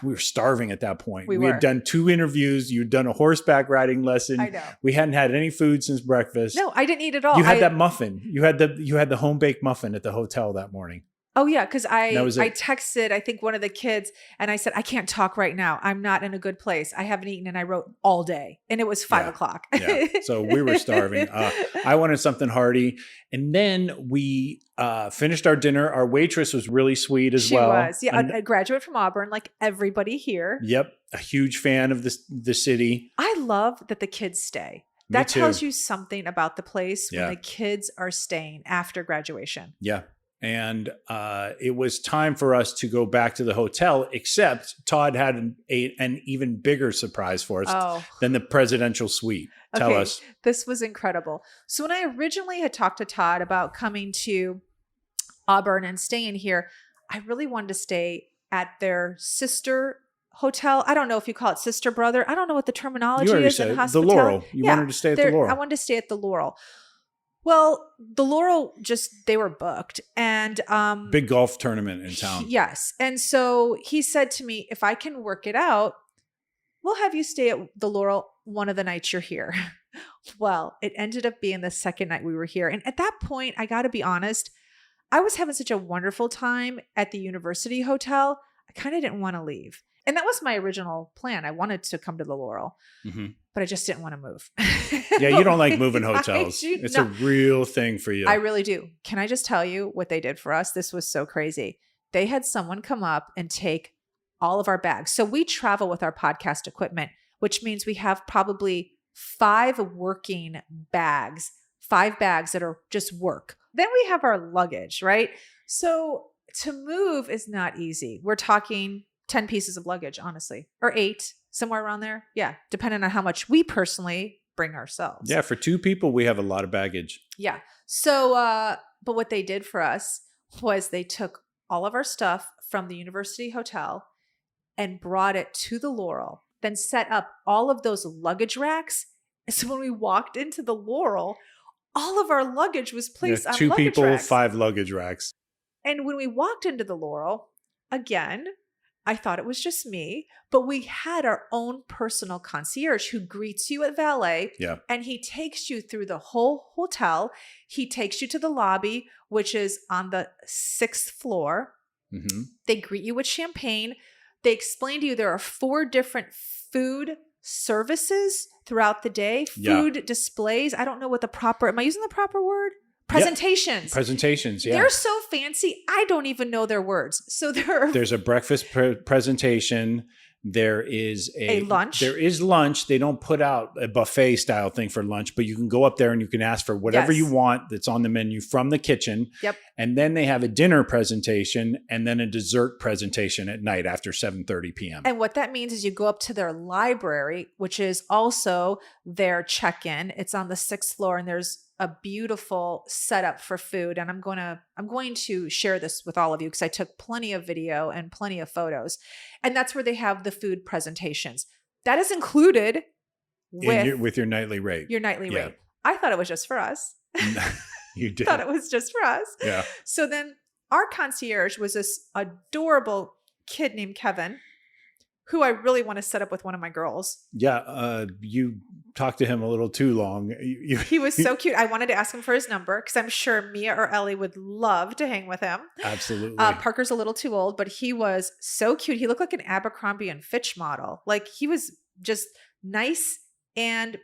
We were starving at that point. We had done 2 interviews. You'd done a horseback riding lesson. I know. We hadn't had any food since breakfast. No, I didn't eat at all. You had that muffin. You had the home baked muffin at the hotel that morning. Oh yeah, because I texted, I think, one of the kids, and I said, "I can't talk right now. I'm not in a good place. I haven't eaten," and I wrote all day, and it was 5 o'clock. Yeah. So we were starving. I wanted something hearty, and then we finished our dinner. Our waitress was really sweet as well. She was, yeah, a graduate from Auburn, like everybody here. Yep, a huge fan of the city. I love that the kids stay. That tells you something about the place when the kids are staying after graduation. Yeah. And it was time for us to go back to the hotel, except Todd had an even bigger surprise for us than the presidential suite. Tell us. This was incredible. So when I originally had talked to Todd about coming to Auburn and staying here, I really wanted to stay at their sister hotel. I don't know if you call it sister brother. I don't know what the terminology is in hospitality. The Laurel. You wanted to stay at the Laurel. I wanted to stay at the Laurel. Well, the Laurel they were booked, and big golf tournament in town. Yes. And so he said to me, if I can work it out, we'll have you stay at the Laurel one of the nights you're here. Well, it ended up being the second night we were here. And at that point, I got to be honest, I was having such a wonderful time at the University Hotel. I kind of didn't want to leave. And that was my original plan. I wanted to come to the Laurel, but I just didn't want to move. Yeah, you don't like moving hotels. It's a real thing for you. I really do. Can I just tell you what they did for us? This was so crazy. They had someone come up and take all of our bags. So we travel with our podcast equipment, which means we have probably 5 working bags, 5 bags that are just work. Then we have our luggage, right? So to move is not easy. We're talking 10 pieces of luggage, honestly, or 8, somewhere around there. Yeah. Depending on how much we personally bring ourselves. Yeah. For 2 people, we have a lot of baggage. Yeah. So, but what they did for us was they took all of our stuff from the University Hotel and brought it to the Laurel, then set up all of those luggage racks. So when we walked into the Laurel, all of our luggage was placed on 2 luggage people, racks. 5 luggage racks. And when we walked into the Laurel, again, I thought it was just me, but we had our own personal concierge who greets you at valet. Yeah. And he takes you through the whole hotel. He takes you to the lobby, which is on the 6th floor. Mm-hmm. They greet you with champagne. They explain to you there are 4 different food services throughout the day. Food displays. I don't know what am I using the proper word? Presentations. Yep. Presentations, yeah. They're so fancy, I don't even know their words. So there's a breakfast presentation. There is a lunch. There is lunch. They don't put out a buffet style thing for lunch, but you can go up there and you can ask for whatever you want that's on the menu from the kitchen. Yep. And then they have a dinner presentation and then a dessert presentation at night after 7:30 p.m. And what that means is you go up to their library, which is also their check-in. It's on the 6th floor, and there's a beautiful setup for food. And I'm going to share this with all of you because I took plenty of video and plenty of photos. And that's where they have the food presentations. That is included with your nightly rate. Your nightly rate. I thought it was just for us. You did. Thought it was just for us. Yeah. So then our concierge was this adorable kid named Kevin, who I really want to set up with one of my girls. Yeah. You talked to him a little too long. He was so cute. I wanted to ask him for his number because I'm sure Mia or Ellie would love to hang with him. Absolutely. Parker's a little too old, but he was so cute. He looked like an Abercrombie and Fitch model. Like he was just nice and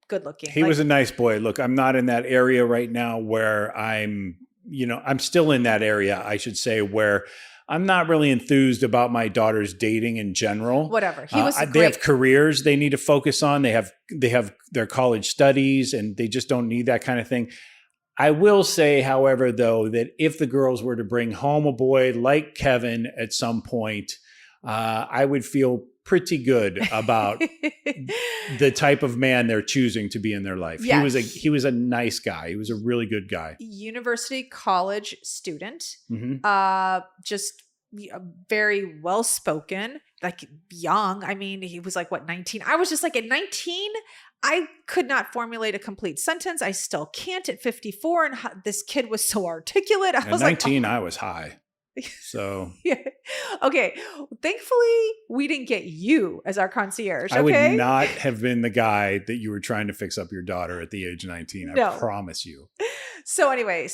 good looking. He was a nice boy. Look, I'm not in that area right now where I'm still in that area, I should say, where I'm not really enthused about my daughter's dating in general. Whatever. He was they have careers they need to focus on. They have their college studies, and they just don't need that kind of thing. I will say, however, though, that if the girls were to bring home a boy like Kevin at some point, I would feel pretty good about the type of man they're choosing to be in their life. Yeah. He was a nice guy. He was a really good guy. University college student, Mm-hmm. just very well spoken, like young. I mean, he was like, 19? I was just like, at 19, I could not formulate a complete sentence. I still can't at 54. And this kid was so articulate. I was 19, like, I was high. So yeah. Okay. Thankfully, we didn't get you as our concierge. Okay? I would not have been the guy that you were trying to fix up your daughter at the age of 19. No. I promise you. So anyway,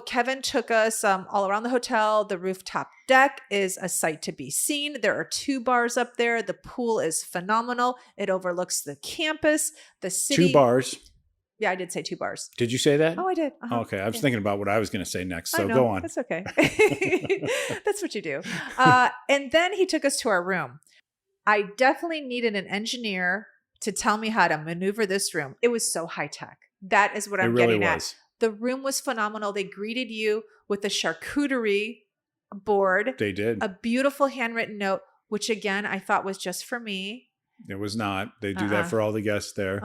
Kevin took us all around the hotel. The rooftop deck is a sight to be seen. There are 2 bars up there. The pool is phenomenal. It overlooks the campus, the city. 2 bars. Yeah, I did say 2 bars. Did you say that? Oh, I did. Okay. I was thinking about what I was going to say next. So I know. Go on. That's okay. That's what you do. And then he took us to our room. I definitely needed an engineer to tell me how to maneuver this room. It was so high tech. That is what I'm really getting was. The room was phenomenal. They greeted you with a charcuterie board. They did. A beautiful handwritten note, which again, I thought was just for me. It was not. They do that for all the guests there.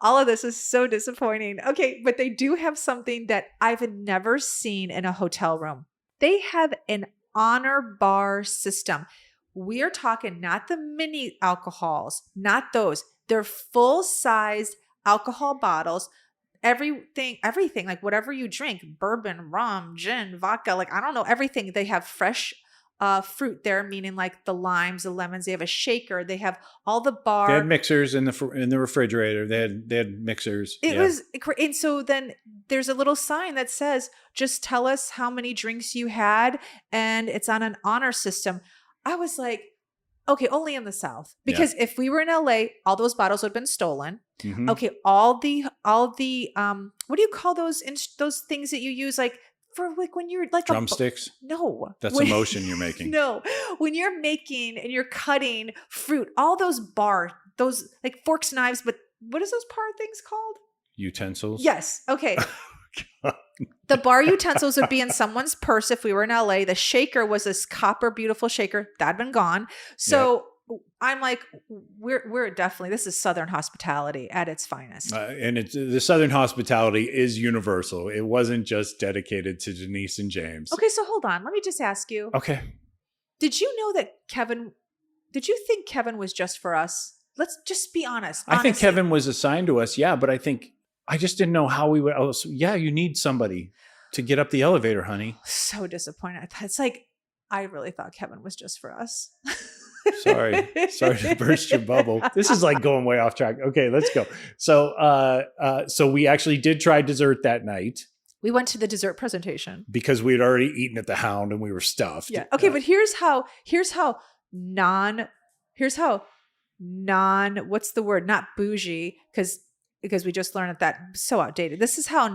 All of this is so disappointing. Okay, but they do have something that I've never seen in a hotel room. They have an honor bar system. We are talking not the mini alcohols, not those. They're full-sized alcohol bottles. Everything, like whatever you drink, bourbon, rum, gin, vodka, like I don't know, everything. They have fresh fruit there, meaning like the limes, the lemons. They have a shaker. They have all the bar. They had mixers in the refrigerator. They had mixers. It was, and so then there's a little sign that says, "Just tell us how many drinks you had," and it's on an honor system. I was like, okay, only in the South, because if we were in LA, all those bottles would have been stolen. Mm-hmm. Okay, all the what do you call those things that you use like? For like when you're like drumsticks? No. That's a motion you're making. No. When you're making and you're cutting fruit, all those like forks, knives, but what is those bar things called? Utensils? Yes. Okay. The bar utensils would be in someone's purse if we were in LA. The shaker was this copper, beautiful shaker. That'd been gone. So I'm like, we're definitely, this is Southern hospitality at its finest. And the Southern hospitality is universal. It wasn't just dedicated to Denise and James. Okay, so hold on. Let me just ask you. Okay. Did you know that did you think Kevin was just for us? Let's just be honest. I think Kevin was assigned to us, but I just didn't know how we would. You need somebody to get up the elevator, honey. So disappointed. It's like, I really thought Kevin was just for us. Sorry to burst your bubble. This is like going way off track. Okay, let's go. So we actually did try dessert that night. We went to the dessert presentation because we had already eaten at the Hound and we were stuffed. Yeah. Okay, but here's how non, what's the word? Not bougie, because we just learned that's so outdated. This is how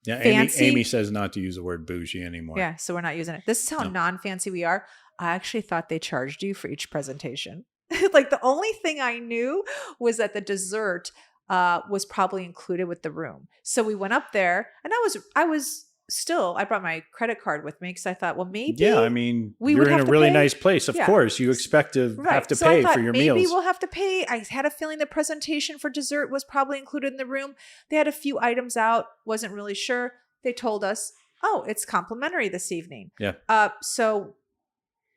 fancy. Amy says not to use the word bougie anymore. Yeah, so we're not using it. This is how non-fancy we are. I actually thought they charged you for each presentation. Like the only thing I knew was that the dessert was probably included with the room. So we went up there, and I brought my credit card with me because I thought, well, maybe. Yeah, I mean, you're in a really nice place. Of course, you expect to have to pay for your meals. Maybe we'll have to pay. I had a feeling the presentation for dessert was probably included in the room. They had a few items out. Wasn't really sure. They told us, oh, it's complimentary this evening. Yeah. So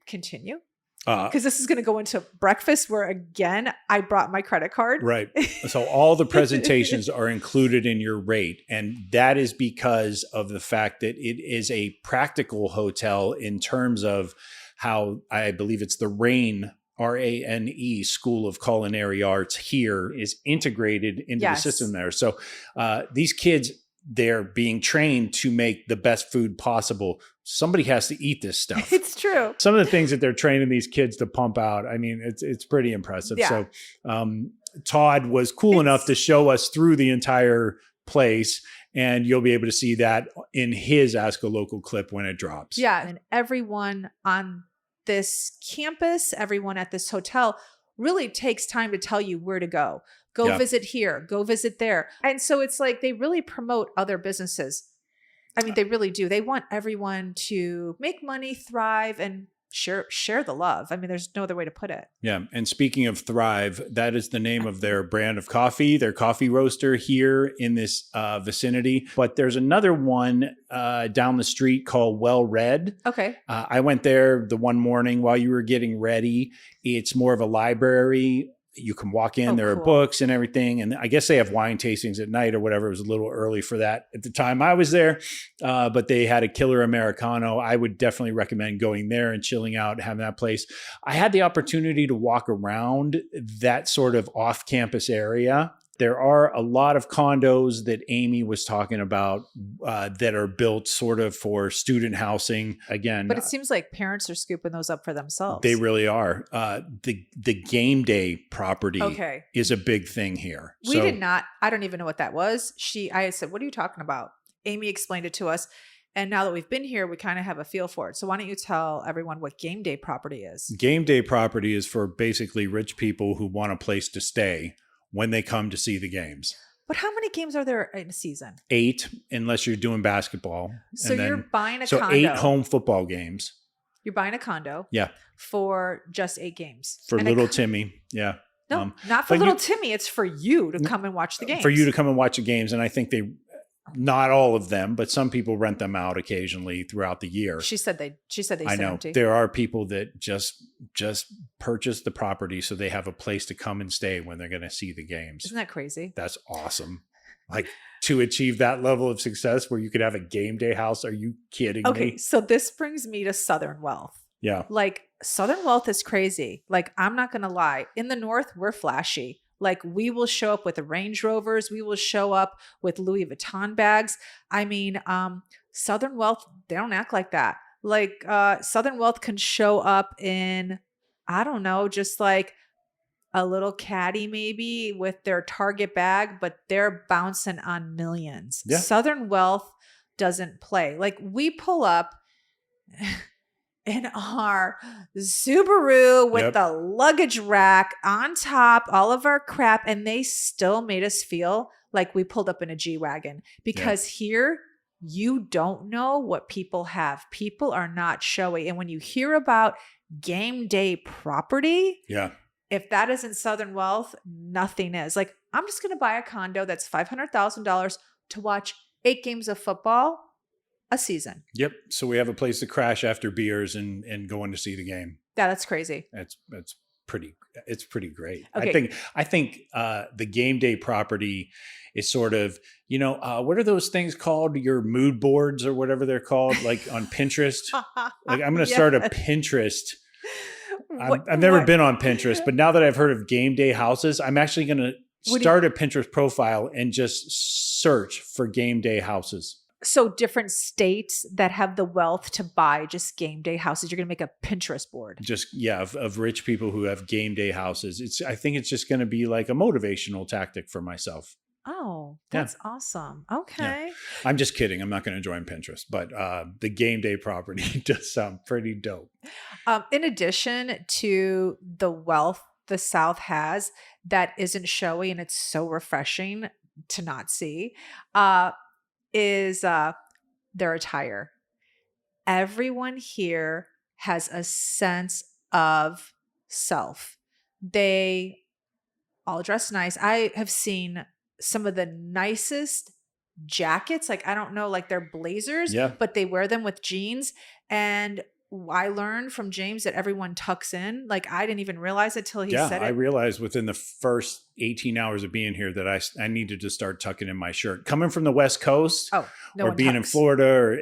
continue. Because this is going to go into breakfast where, again, I brought my credit card. Right. So all the presentations are included in your rate. And that is because of the fact that it is a practical hotel in terms of how I believe it's the RANE, RANE School of Culinary Arts here is integrated into the system there. So these kids, they're being trained to make the best food possible. Somebody has to eat this stuff. It's true. Some of the things that they're training these kids to pump out, I mean, it's pretty impressive. Yeah. So Todd was cool enough to show us through the entire place, and you'll be able to see that in his Ask a Local clip when it drops. Yeah. And everyone on this campus, everyone at this hotel really takes time to tell you where to go. Go visit here, go visit there. And so it's like they really promote other businesses. I mean, they really do. They want everyone to make money, thrive, and share the love. I mean, there's no other way to put it. Yeah. And speaking of Thrive, that is the name of their brand of coffee, their coffee roaster here in this vicinity. But there's another one down the street called Well Read. Okay. I went there the one morning while you were getting ready. It's more of a library. You can walk in, there are books and everything. And I guess they have wine tastings at night or whatever. It was a little early for that at the time I was there. But they had a killer Americano. I would definitely recommend going there and chilling out, having that place. I had the opportunity to walk around that sort of off-campus area. There are a lot of condos that Amy was talking about that are built sort of for student housing. Again, but it seems like parents are scooping those up for themselves. They really are. The game day property is a big thing here. We did not. I don't even know what that was. I said, "What are you talking about?" Amy explained it to us. And now that we've been here, we kind of have a feel for it. So why don't you tell everyone what game day property is? Game day property is for basically rich people who want a place to stay when they come to see the games. But how many games are there in a season? 8, unless you're doing basketball. So And you're then, buying a so condo. 8 home football games. You're buying a condo. Yeah. For just 8 games. For And little Timmy. Yeah. No, not for little Timmy. It's for you to come and watch the games. For you to come and watch the games. And I think not all of them, but some people rent them out occasionally throughout the year. She said they I know empty. there are people that just purchase the property so they have a place to come and stay when they're going to see the games. Isn't that crazy? That's awesome. Like to achieve that level of success where you could have a game day house. Are you kidding me? Okay, so this brings me to Southern Wealth. Yeah. Like Southern Wealth is crazy. Like I'm not going to lie. In the North, we're flashy. Like we will show up with the Range Rovers. We will show up with Louis Vuitton bags. I mean, Southern Wealth, they don't act like that. Like Southern Wealth can show up in, I don't know, just like a little caddy maybe with their Target bag, but they're bouncing on millions. Yeah. Southern Wealth doesn't play. Like we pull up in our Subaru with the luggage rack on top, all of our crap, and they still made us feel like we pulled up in a G-Wagon because here you don't know what people have. People are not showy. And when you hear about game day property, if that isn't Southern Wealth, nothing is. Like I'm just going to buy a condo that's $500,000 to watch 8 games of football a season. Yep. So we have a place to crash after beers and go in to see the game. Yeah, that's crazy. It's pretty great. Okay. I think the game day property is sort of, what are those things called? Your mood boards or whatever they're called, like on Pinterest. Like I'm going to start a Pinterest. I've never been on Pinterest, but now that I've heard of game day houses, I'm actually going to start a Pinterest profile and just search for game day houses. So different states that have the wealth to buy just game day houses. You're going to make a Pinterest board. Just, of rich people who have game day houses. I think it's just going to be like a motivational tactic for myself. Oh, that's awesome. Okay. Yeah. I'm just kidding. I'm not going to join Pinterest, but the game day property does sound pretty dope. In addition to the wealth the South has that isn't showy and it's so refreshing to not see, is their attire. Everyone here has a sense of self. They all dress nice. I have seen some of the nicest jackets. Like, I don't know, like they're blazers, but they wear them with jeans. And I learned from James that everyone tucks in. Like, I didn't even realize it till he said it. I realized within the first 18 hours of being here that I needed to start tucking in my shirt. Coming from the West Coast or being in Florida or,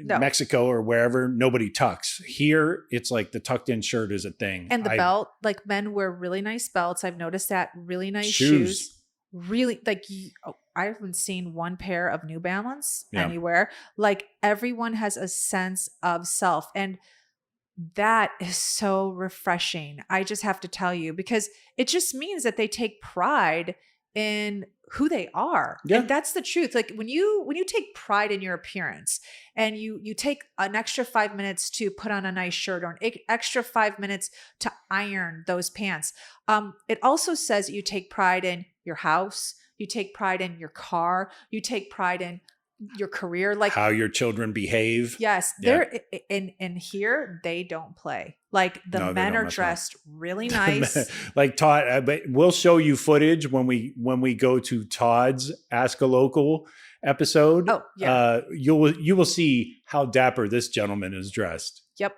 Mexico or wherever, nobody tucks. Here, it's like the tucked in shirt is a thing. And the belt, like men wear really nice belts. I've noticed that. Really nice shoes. Really, like, I haven't seen one pair of New Balance anywhere. Like, everyone has a sense of self. And that is so refreshing. I just have to tell you, because it just means that they take pride in who they are. Yeah. And that's the truth. Like when you take pride in your appearance and you take an extra 5 minutes to put on a nice shirt or an extra 5 minutes to iron those pants. It also says you take pride in your house. You take pride in your car. You take pride in your career, like how your children behave. Yes. They're in here, they don't play. Like the men are dressed really nice. Like Todd, but we'll show you footage when we go to Todd's Ask a Local episode. Oh, yeah. You will see how dapper this gentleman is dressed. Yep.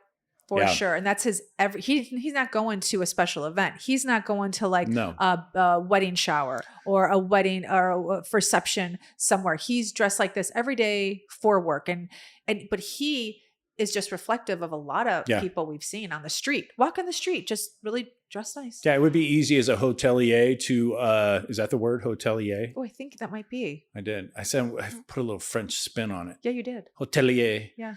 For sure. And that's his he's not going to a special event. He's not going to like a wedding shower or a wedding or a reception somewhere. He's dressed like this every day for work. But he is just reflective of a lot of people we've seen on the street. Walk on the street, just really dressed nice. Yeah, it would be easy as a hotelier to is that the word, hotelier? Oh, I think that might be. I did. I put a little French spin on it. Yeah, you did. Hotelier. Yeah.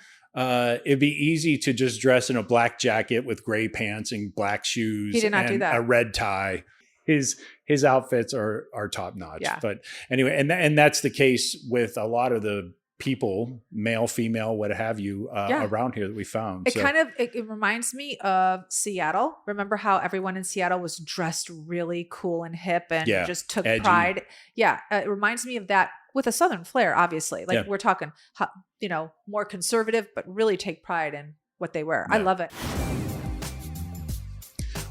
It'd be easy to just dress in a black jacket with gray pants and black shoes. He did not and do that. A red tie. His outfits are top notch. Yeah. But anyway, and that's the case with a lot of the people, male, female, what have you, around here that we found. It reminds me of Seattle. Remember how everyone in Seattle was dressed really cool and hip and just took edgy pride? Yeah. It reminds me of that with a Southern flair, obviously. Like we're talking, more conservative, but really take pride in what they wear. I love it.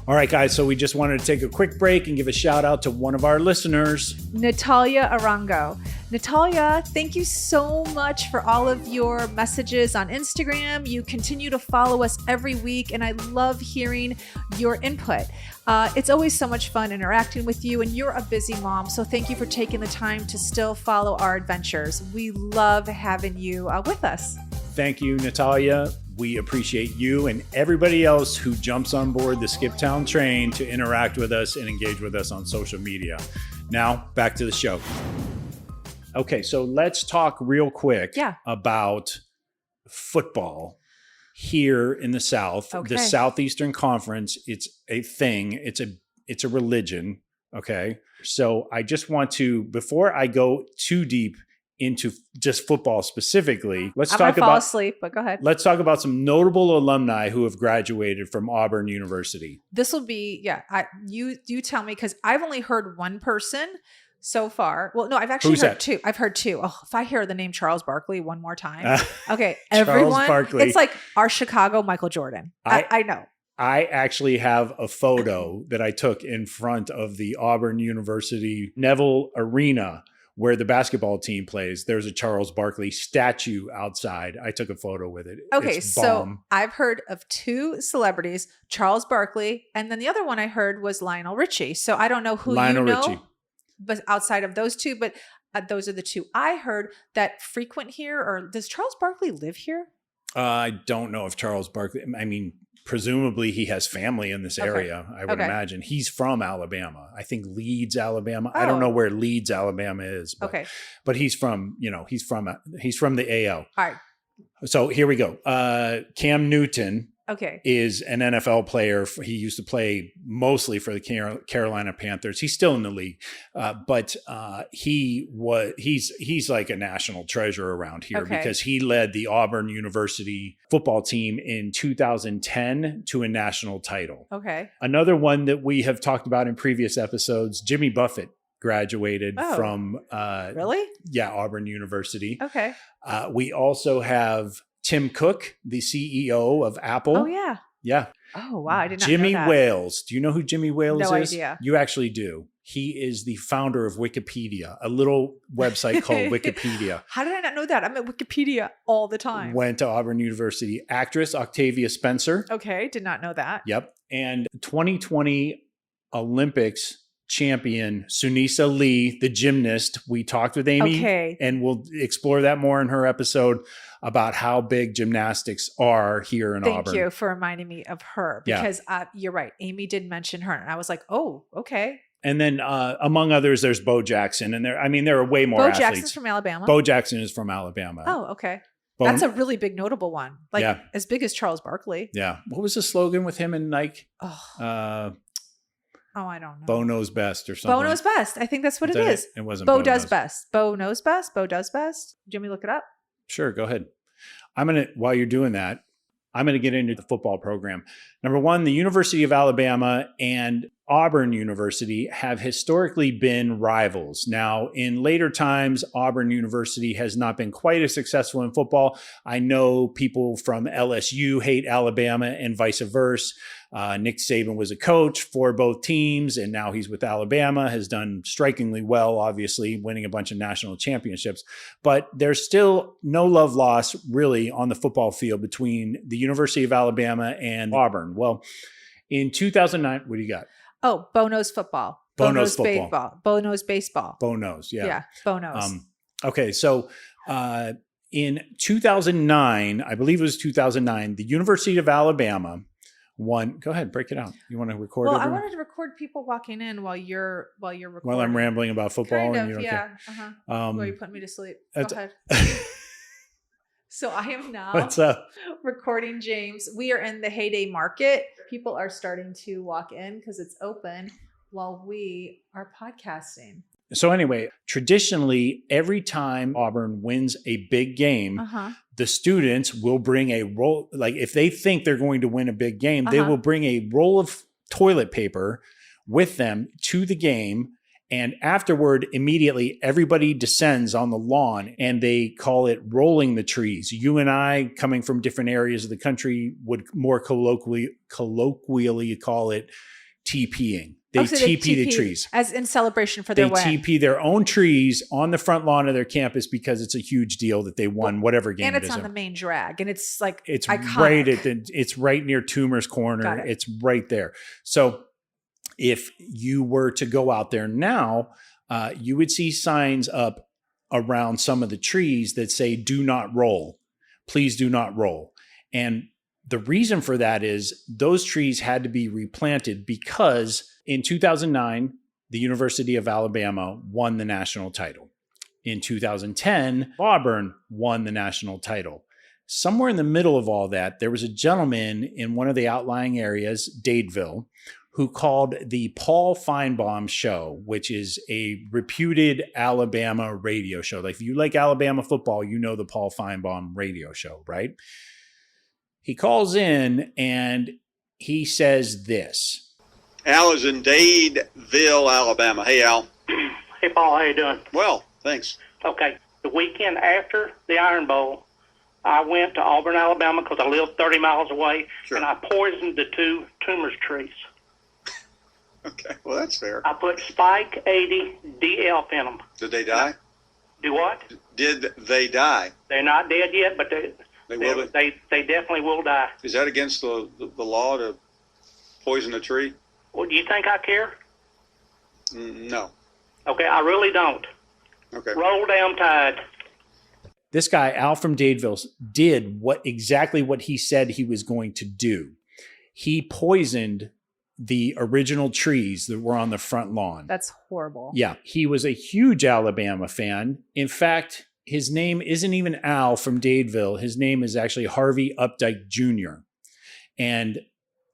All right, guys. So we just wanted to take a quick break and give a shout out to one of our listeners, Natalia Arango. Natalia, thank you so much for all of your messages on Instagram. You continue to follow us every week, and I love hearing your input. It's always so much fun interacting with you, and you're a busy mom, so thank you for taking the time to still follow our adventures. We love having you with us. Thank you, Natalia. We appreciate you and everybody else who jumps on board the Skip Town train to interact with us and engage with us on social media. Now, back to the show. Okay, so let's talk real quick about football here in the South. Okay. The Southeastern Conference, it's a thing. It's a religion, okay? So I just want to, before I go too deep into just football specifically, let's I talk might fall about asleep, but go ahead. Let's talk about some notable alumni who have graduated from Auburn University. This will be you tell me, because I've only heard one person so far. Well, no, I've actually heard two. I've heard two. Oh, if I hear the name Charles Barkley one more time. Okay, everyone. Barkley. It's like our Chicago Michael Jordan. I know. I actually have a photo that I took in front of the Auburn University Neville Arena where the basketball team plays. There's a Charles Barkley statue outside. I took a photo with it. Okay, it's so I've heard of two celebrities, Charles Barkley, and then the other one I heard was Lionel Richie. So I don't know who you know, Richie. But outside of those two, but those are the two I heard that frequent here. Or does Charles Barkley live here? I don't know if Charles Barkley, presumably he has family in this area, I would imagine. He's from Alabama. I think Leeds, Alabama. I don't know where Leeds, Alabama is. But he's from, he's from the AL. All right. So here we go. Cam Newton is an NFL player. He used to play mostly for the Carolina Panthers. He's still in the league, but he's like a national treasure around here because he led the Auburn University football team in 2010 to a national title. Okay. Another one that we have talked about in previous episodes, Jimmy Buffett graduated from Auburn University. Okay. We also have Tim Cook, the CEO of Apple. Oh, yeah. Yeah. Oh, wow. I did not Jimmy know that. Wales. Do you know who Jimmy Wales is? No idea. You actually do. He is the founder of Wikipedia, a little website called Wikipedia. How did I not know that? I'm at Wikipedia all the time. Went to Auburn University. Actress Octavia Spencer. Okay. Did not know that. Yep. And 2020 Olympics champion Sunisa Lee, the gymnast. We talked with Amy and we'll explore that more in her episode about how big gymnastics are here in Auburn. Thank you for reminding me of her because you're right. Amy did mention her and I was like, oh, okay. And then among others, there's Bo Jackson. And there are way more athletes. Jackson's from Alabama? Bo Jackson is from Alabama. Oh, okay. That's a really big notable one. Like as big as Charles Barkley. Yeah. What was the slogan with him and Nike? I don't know. Bo knows best or something. Bo knows best. I think that's what it is. It wasn't Bo does best. Bo knows best. Bo does best. Do you want me to look it up? Sure, go ahead. While you're doing that, I'm going to get into the football program. Number one, the University of Alabama and Auburn University have historically been rivals. Now, in later times, Auburn University has not been quite as successful in football. I know people from LSU hate Alabama and vice versa. Nick Saban was a coach for both teams, and now he's with Alabama, has done strikingly well, obviously, winning a bunch of national championships. But there's still no love lost, really, on the football field between the University of Alabama and Auburn. Well, in 2009, what do you got? Oh, Bo knows football. Bo knows football. Baseball. Bo knows baseball. Bo knows, yeah. Yeah, Bo knows. Okay, so in 2009, I believe it was 2009, the University of Alabama won. Go ahead, break it out. You want to record? Well, I wanted to record people walking in while you're recording. While I'm rambling about football, kind of, and you don't care. While you're putting me to sleep. Go ahead. So I am now What's up? recording James. We are in the Heyday Market. People are starting to walk in because it's open while we are podcasting. So anyway, traditionally, every time Auburn wins a big game, the students will bring a roll. Like if they think they're going to win a big game, they will bring a roll of toilet paper with them to the game. And afterward, immediately, everybody descends on the lawn and they call it rolling the trees. You and I, coming from different areas of the country, would more colloquially call it TPing. They TP the trees. As in celebration for their win. They TP their own trees on the front lawn of their campus because it's a huge deal that they won whatever game it is. And it's on the main drag. And it's like it's iconic. It's right near Toomer's Corner. It's right there. So if you were to go out there now, you would see signs up around some of the trees that say, do not roll. Please do not roll. And the reason for that is those trees had to be replanted because in 2009, the University of Alabama won the national title. In 2010, Auburn won the national title. Somewhere in the middle of all that, there was a gentleman in one of the outlying areas, Dadeville, who called the Paul Feinbaum Show, which is a reputed Alabama radio show. Like if you like Alabama football, you know the Paul Feinbaum radio show, right? He calls in and he says this. Al is in Dadeville, Alabama. Hey, Al. Hey, Paul. How you doing? Well, thanks. Okay. The weekend after the Iron Bowl, I went to Auburn, Alabama, because I live 30 miles away, and I poisoned the 2 tumors trees. Okay. Well, that's fair. I put Spike 80 DF in them. Did they die? Do what? Did they die? They're not dead yet, but they definitely will die. Is that against the law to poison a tree? Well, do you think I care? No. Okay, I really don't. Okay. Roll damn tide. This guy, Al from Dadeville, did exactly what he said he was going to do. He poisoned the original trees that were on the front lawn. That's horrible. Yeah. He was a huge Alabama fan. In fact, his name isn't even Al from Dadeville. His name is actually Harvey Updike Jr. And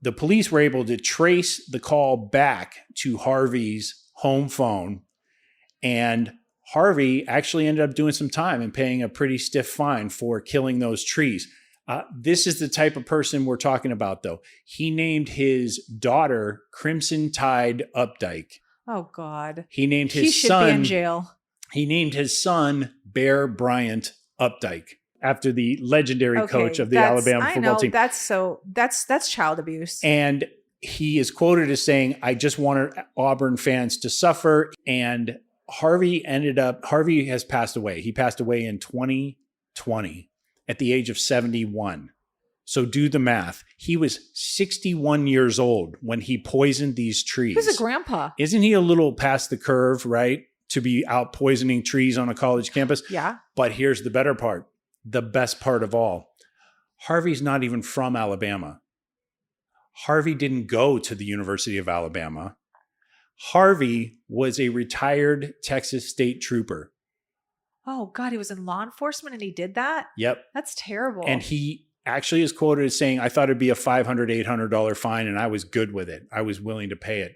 the police were able to trace the call back to Harvey's home phone. And Harvey actually ended up doing some time and paying a pretty stiff fine for killing those trees. This is the type of person we're talking about, though. He named his daughter Crimson Tide Updike. Oh, God. He named his he should son. be in jail. He named his son Bear Bryant Updike after the legendary coach of the Alabama football team. That's child abuse. And he is quoted as saying, "I just wanted Auburn fans to suffer." And Harvey has passed away. He passed away in 2020 at the age of 71. So do the math. He was 61 years old when he poisoned these trees. He's a grandpa. Isn't he a little past the curve, right? To be out poisoning trees on a college campus? Yeah. But here's the better part. The best part of all. Harvey's not even from Alabama. Harvey didn't go to the University of Alabama. Harvey was a retired Texas state trooper. Oh, God, he was in law enforcement and he did that? Yep. That's terrible. And he actually is quoted as saying, "I thought it'd be a $500, $800 fine, and I was good with it. I was willing to pay it."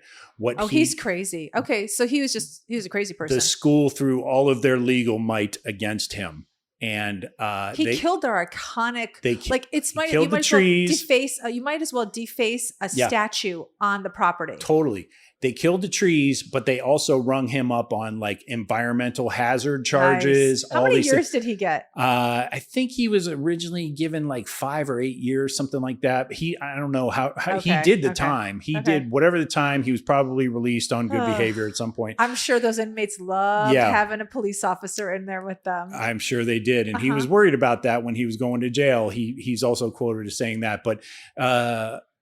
He's crazy. Okay, so he was a crazy person. The school threw all of their legal might against him. And he killed their iconic. You might as well deface a statue on the property. Totally. They killed the trees, but they also rung him up on like environmental hazard charges. Nice. How many years did he get? I think he was originally given like 5 or 8 years, something like that. I don't know how he did the time. He did whatever the time. He was probably released on good behavior at some point. I'm sure those inmates loved having a police officer in there with them. I'm sure they did. And he was worried about that when he was going to jail. He's also quoted as saying that. But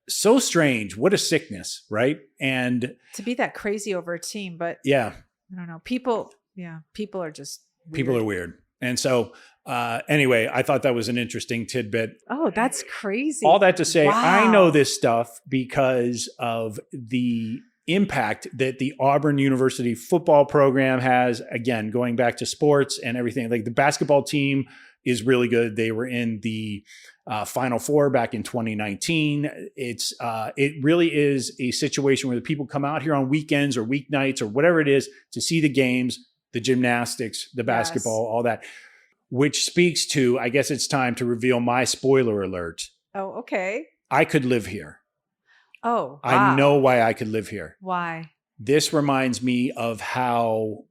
so strange. What a sickness, right? And to be that crazy over a team, but yeah, I don't know. People are just weird. People are weird. And so anyway, I thought that was an interesting tidbit. Oh, that's crazy. All that to say, I know this stuff because of the impact that the Auburn University football program has. Again, going back to sports and everything, like the basketball team is really good. They were in the Final Four back in 2019. It really is a situation where the people come out here on weekends or weeknights or whatever it is to see the games, the gymnastics, the basketball, all that, which speaks to, I guess it's time to reveal my spoiler alert. Oh, okay. I could live here. Oh, wow. I know why I could live here. Why? This reminds me of how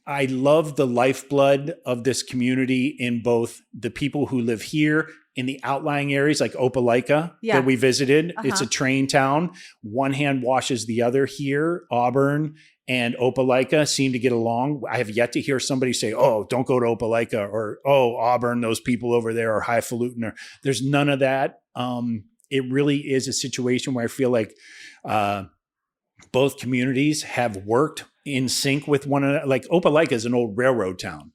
I love the lifeblood of this community in both the people who live here in the outlying areas like Opelika that we visited. It's a train town. One hand washes the other here. Auburn and Opelika seem to get along. I have yet to hear somebody say, oh, don't go to Opelika, or, oh, Auburn, those people over there are highfalutin. Or there's none of that. It really is a situation where I feel like both communities have worked in sync with one another. Like Opelika is an old railroad town.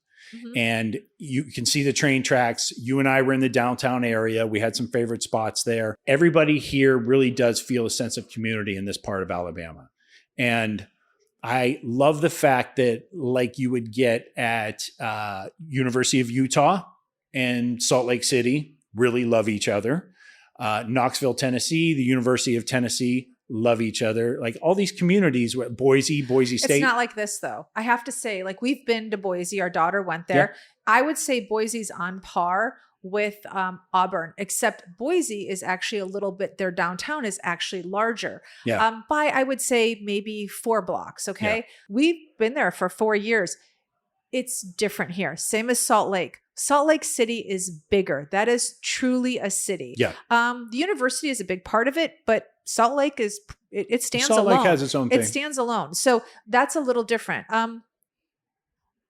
And you can see the train tracks. You and I were in the downtown area. We had some favorite spots there. Everybody here really does feel a sense of community in this part of Alabama. And I love the fact that, like you would get at University of Utah and Salt Lake City, really love each other. Knoxville, Tennessee, the University of Tennessee, love each other. Like all these communities, Boise State. It's not like this though. I have to say, like, we've been to Boise. Our daughter went there. Yeah. I would say Boise's on par with Auburn, except Boise is actually a little bit, their downtown is actually larger. Yeah. By, I would say, maybe 4 blocks. Okay. Yeah. We've been there for 4 years. It's different here. Same as Salt Lake. Salt Lake City is bigger. That is truly a city. Yeah. The university is a big part of it, but Salt Lake is, it stands alone. Salt Lake has its own thing. It stands alone. So that's a little different.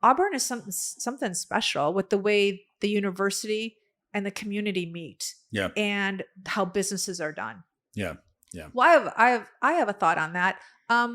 Auburn is something special with the way the university and the community meet. Yeah. And how businesses are done. Yeah. Yeah. Well, I have a thought on that. I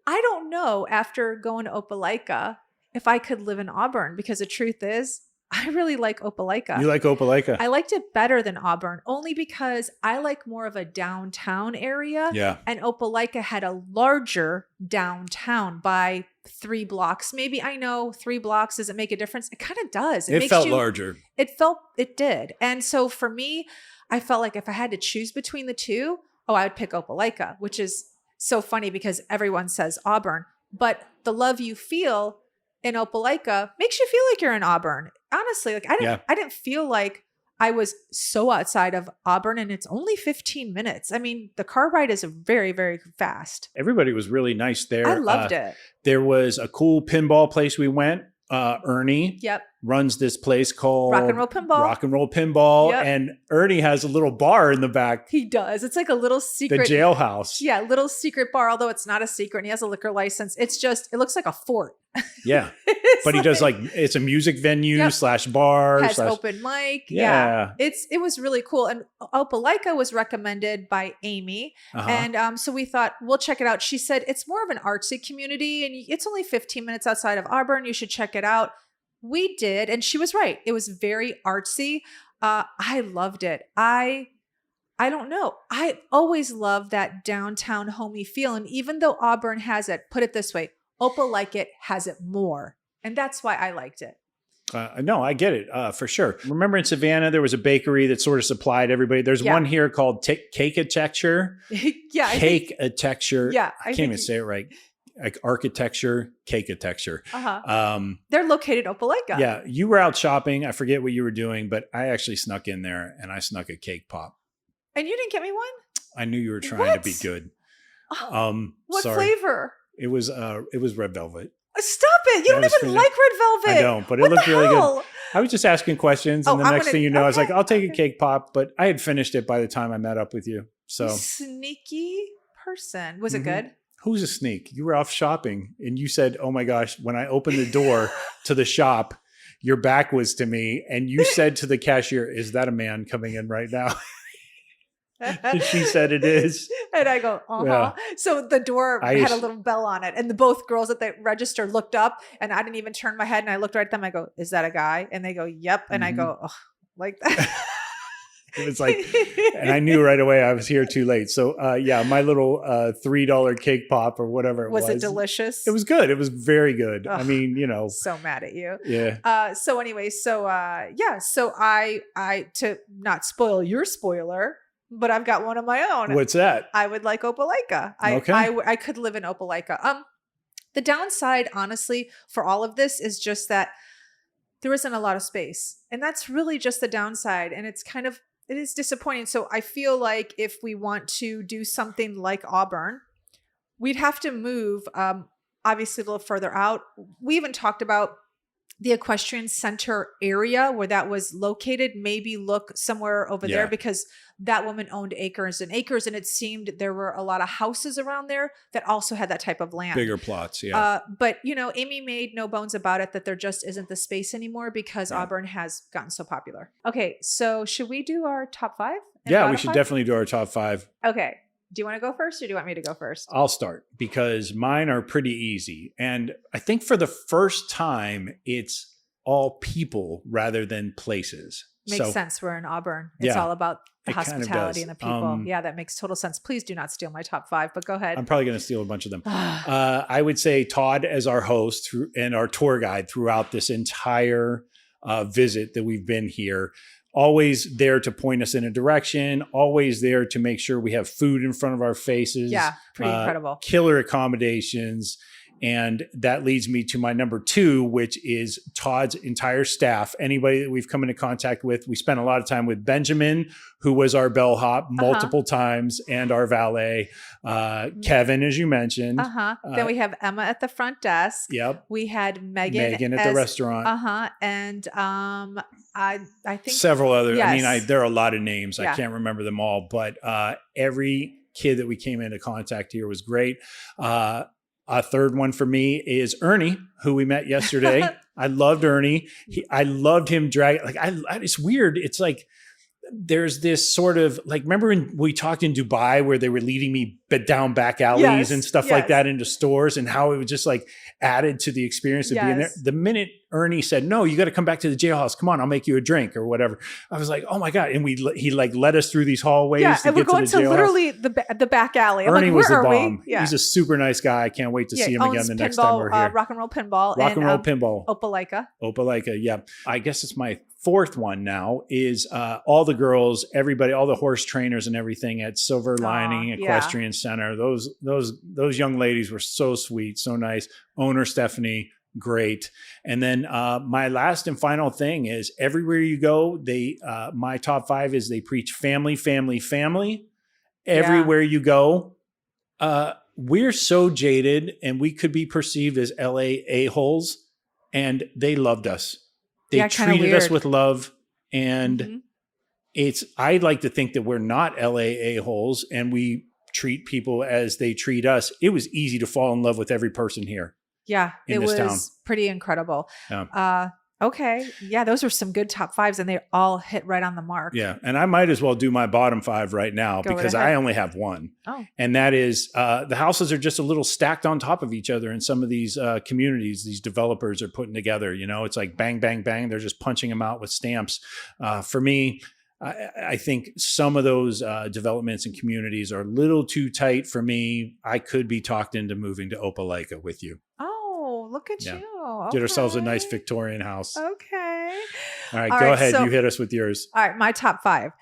don't know after going to Opelika if I could live in Auburn, because the truth is, I really like Opelika. You like Opelika? I liked it better than Auburn, only because I like more of a downtown area. Yeah. And Opelika had a larger downtown by 3 blocks. Maybe, I know 3 blocks doesn't make a difference. It kind of does. It felt larger. It did. And so for me, I felt like if I had to choose between the two, I would pick Opelika, which is so funny because everyone says Auburn, but the love you feel in Opelika makes you feel like you're in Auburn. Honestly, like I didn't feel like I was so outside of Auburn, and it's only 15 minutes. I mean, the car ride is very, very fast. Everybody was really nice there. I loved it. There was a cool pinball place we went. Ernie runs this place called Rock and Roll Pinball. Yep. And Ernie has a little bar in the back. He does. It's like a little secret. The jailhouse. Yeah, little secret bar, although it's not a secret. And he has a liquor license. It's just, it looks like a fort. Yeah. But he does it's a music venue / bar. Has open mic. Yeah. It was really cool. And Opelika was recommended by Amy. And so we thought, we'll check it out. She said, it's more of an artsy community and it's only 15 minutes outside of Auburn. You should check it out. We did. And she was right. It was very artsy. I loved it. I don't know. I always love that downtown homey feel. And even though Auburn has it, put it this way, Opelika has it more. And that's why I liked it. No, I get it for sure. Remember in Savannah, there was a bakery that sort of supplied everybody. There's one here called Cake-a-Texture. Cake-a-Texture. Yeah. I can't even say it right. Like architecture, Cake-a-Texture. They're located in Opelika. Yeah. You were out shopping. I forget what you were doing, but I actually snuck in there and I snuck a cake pop. And you didn't get me one? I knew you were trying to be good. What sorry. Flavor? It was red velvet. Stop it. You don't even like red velvet. I don't, but it looked really good. I was just asking questions. And the next thing you know, I was like, I'll take a cake pop. But I had finished it by the time I met up with you. So sneaky person. Was it good? Who's a sneak? You were off shopping and you said, oh my gosh, when I opened the door to the shop, your back was to me. And you said to the cashier, is that a man coming in right now? And she said it is. And I go, Yeah. So the door had a little bell on it. And both girls at the register looked up and I didn't even turn my head. And I looked right at them. I go, is that a guy? And they go, yep. And I go, oh, like that. It was like, and I knew right away I was here too late. So yeah, my little $3 cake pop or whatever it was. Was it delicious? It was good. It was very good. Ugh, I mean, so mad at you. Yeah. So anyway, so I to not spoil your spoiler, but I've got one of my own. What's that? I would like Opelika. I could live in Opelika. The downside, honestly, for all of this is just that there isn't a lot of space. And that's really just the downside. And it is disappointing. So I feel like if we want to do something like Auburn, we'd have to move, obviously a little further out. We even talked about the equestrian center area where that was located, maybe look somewhere over there, because that woman owned acres and acres. And it seemed there were a lot of houses around there that also had that type of land. Bigger plots. Yeah. But Amy made no bones about it that there just isn't the space anymore because Auburn has gotten so popular. Okay. So should we do our top 5? Yeah, we should definitely do our top 5. Okay. Do you want to go first or do you want me to go first? I'll start because mine are pretty easy. And I think for the first time, it's all people rather than places. Makes sense. We're in Auburn. It's all about the hospitality and the people. Yeah, that makes total sense. Please do not steal my top 5, but go ahead. I'm probably going to steal a bunch of them. I would say Todd as our host and our tour guide throughout this entire visit that we've been here. Always there to point us in a direction, always there to make sure we have food in front of our faces. Yeah, pretty incredible. Killer accommodations. And that leads me to my number 2, which is Todd's entire staff. Anybody that we've come into contact with. We spent a lot of time with Benjamin, who was our bellhop multiple times, and our valet, Kevin, as you mentioned. Then we have Emma at the front desk. Yep. We had Megan at the restaurant. And I think several other. Yes. I mean, there are a lot of names. Yeah. I can't remember them all, but every kid that we came into contact here was great. A third one for me is Ernie, who we met yesterday. I loved Ernie. I loved him it's weird. It's like, there's this sort of remember when we talked in Dubai where they were leading me down back alleys and stuff like that into stores, and how it was just added to the experience of being there. The minute Ernie said, "No, you got to come back to the jailhouse. Come on, I'll make you a drink or whatever," I was like, "Oh my god!" And he led us through these hallways. Yeah, to and get we're going to the jailhouse. Literally the back alley. I'm Ernie was the where are bomb. we? Yeah. He's a super nice guy. I can't wait to see him again the next time we're here. Rock and roll pinball. Rock and roll pinball. Opelika. Yeah. I guess it's my 4th one now is all the girls, everybody, all the horse trainers and everything at Silver Lining Equestrian Center. Those young ladies were so sweet, so nice. Owner Stephanie, great. And then my last and final thing is everywhere you go, my top 5 is they preach family, family, family. Everywhere you go. We're so jaded and we could be perceived as LA a-holes, and they loved us. They treated us with love, and I'd like to think that we're not LA a-holes and we treat people as they treat us. It was easy to fall in love with every person here. Yeah, it was town. Pretty incredible. Yeah. Okay. Yeah, those are some good top 5s and they all hit right on the mark. Yeah. And I might as well do my bottom 5 right now because I only have one. Oh. And that is the houses are just a little stacked on top of each other in some of these communities these developers are putting together. It's like bang, bang, bang. They're just punching them out with stamps. For me, I think some of those developments and communities are a little too tight for me. I could be talked into moving to Opelika with you. Oh, look at you. Okay. Get ourselves a nice Victorian house. Okay. All right, go ahead. You hit us with yours. All right, my top 5.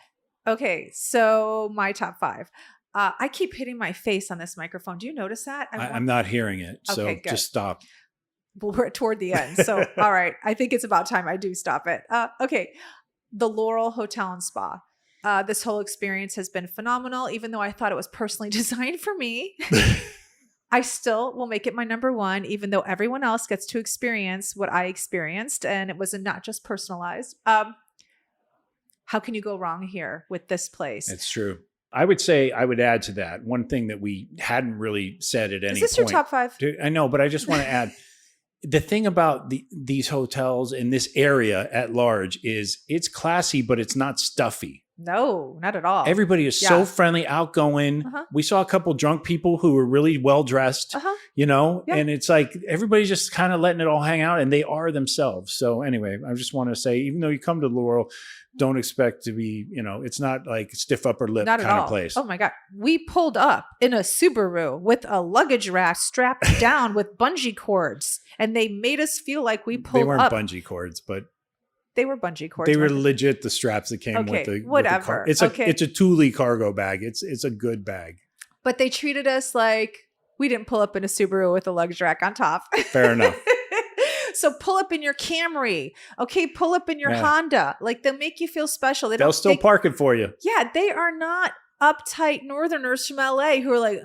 Okay, so my top 5. I keep hitting my face on this microphone. Do you notice that? I'm not hearing it, so just stop. Well, we're toward the end, so all right. I think it's about time I do stop it. Okay, the Laurel Hotel and Spa. This whole experience has been phenomenal, even though I thought it was personally designed for me. I still will make it my number 1, even though everyone else gets to experience what I experienced, and it was not just personalized. How can you go wrong here with this place? It's true. I would say I would add to that one thing that we hadn't really said at any point. Is this your top 5? I know, but I just want to add the thing about these hotels in this area at large is it's classy, but it's not stuffy. No, not at all. Everybody is so friendly, outgoing. We saw a couple drunk people who were really well dressed, and it's like everybody's just kind of letting it all hang out, and they are themselves. So anyway, I just want to say, even though you come to Laurel, don't expect to be, it's not like stiff upper lip kind of place. Oh my God. We pulled up in a Subaru with a luggage rack strapped down with bungee cords, and they made us feel like we pulled up. They weren't bungee cords, but they were bungee cords. They were legit the straps that came with the whatever. It's a Thule cargo bag. It's a good bag. But they treated us like we didn't pull up in a Subaru with a luggage rack on top. Fair enough. So pull up in your Camry. Okay, pull up in your Honda. Like, they'll make you feel special. They'll still park it for you. Yeah, they are not uptight Northerners from LA who are like,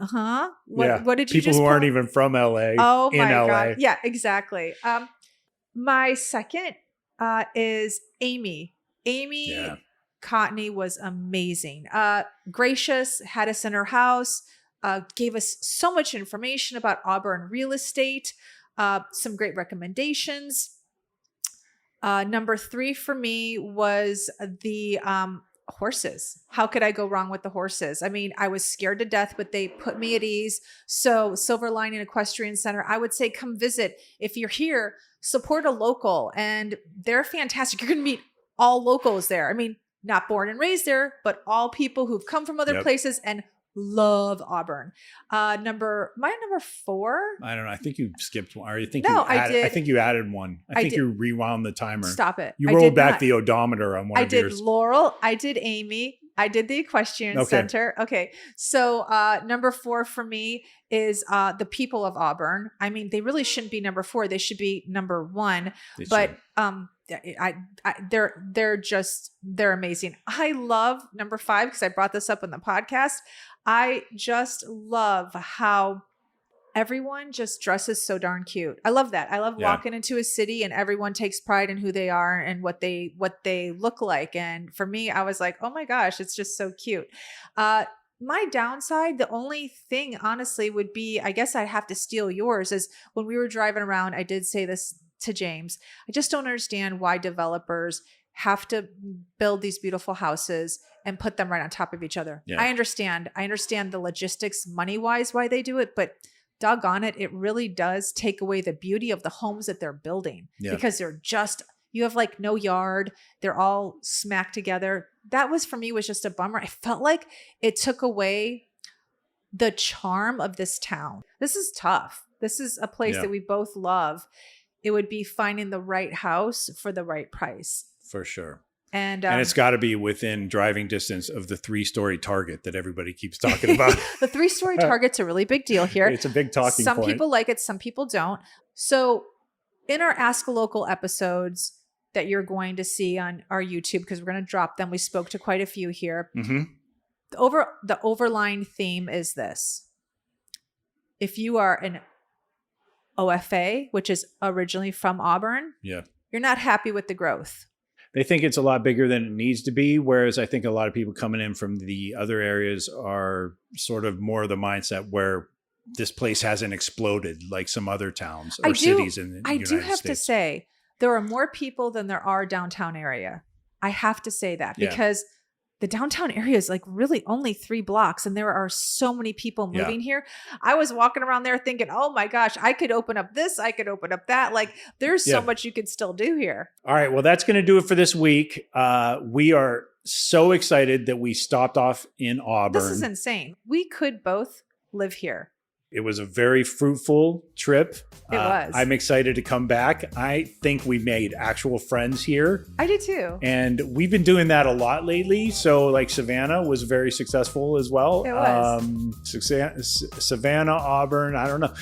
what did you People just who aren't even from LA. Oh my LA. God. Yeah, exactly. My second is Amy. Amy Cotney was amazing. Gracious, had us in her house, gave us so much information about Auburn real estate, some great recommendations. Number 3 for me was the horses. How could I go wrong with the horses? I mean, I was scared to death, but they put me at ease. So Silver Lining Equestrian Center, I would say come visit. If you're here, support a local, and they're fantastic. You're going to meet all locals there. I mean, not born and raised there, but all people who've come from other places and love Auburn. My number 4. I don't know. I think you skipped one. Or I think I did. I think you added one. I think you rewound the timer. Stop it. You rolled back the odometer on one of yours. I did Laurel. I did Amy. I did the Equestrian Center. Okay. So number 4 for me is the people of Auburn. I mean, they really shouldn't be number 4. They should be number 1. But they're amazing. I love number 5 because I brought this up in the podcast. I just love how everyone just dresses so darn cute. I love that. I love walking into a city and everyone takes pride in who they are and what they look like. And for me, I was like, oh my gosh, it's just so cute. My downside, the only thing honestly would be, I guess I'd have to steal yours, is when we were driving around, I did say this to James. I just don't understand why developers have to build these beautiful houses and put them right on top of each other. Yeah. I understand the logistics money-wise why they do it, but doggone it, it really does take away the beauty of the homes that they're building because you have like no yard. They're all smacked together. That was just a bummer. I felt like it took away the charm of this town. This is tough. This is a place that we both love. It would be finding the right house for the right price. For sure. And it's got to be within driving distance of the 3-story Target that everybody keeps talking about. The 3-story Target's a really big deal here. It's a big talking point. Some people like it, some people don't. So in our Ask a Local episodes that you're going to see on our YouTube, because we're going to drop them, we spoke to quite a few here. Mm-hmm. The overlying theme is this. If you are an OFA, which is originally from Auburn, you're not happy with the growth. They think it's a lot bigger than it needs to be, whereas I think a lot of people coming in from the other areas are sort of more of the mindset where this place hasn't exploded like some other towns or cities in the United States. I do have to say, there are more people than there are downtown area. I have to say that because the downtown area is like really only 3 blocks and there are so many people moving here. I was walking around there thinking, oh my gosh, I could open up this, I could open up that. Like there's so much you could still do here. All right. Well, that's going to do it for this week. We are so excited that we stopped off in Auburn. This is insane. We could both live here. It was a very fruitful trip. It was. I'm excited to come back. I think we made actual friends here. I do too. And we've been doing that a lot lately. So like Savannah was very successful as well. It was. Savannah, Auburn, I don't know.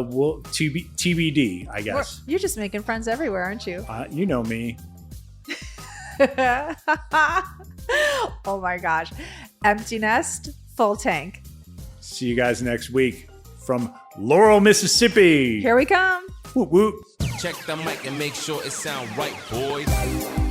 We'll TBD, I guess. You're just making friends everywhere, aren't you? You know me. Oh my gosh. Empty nest, full tank. See you guys next week. From Laurel, Mississippi. Here we come. Whoop, whoop. Check the mic and make sure it sound right, boys.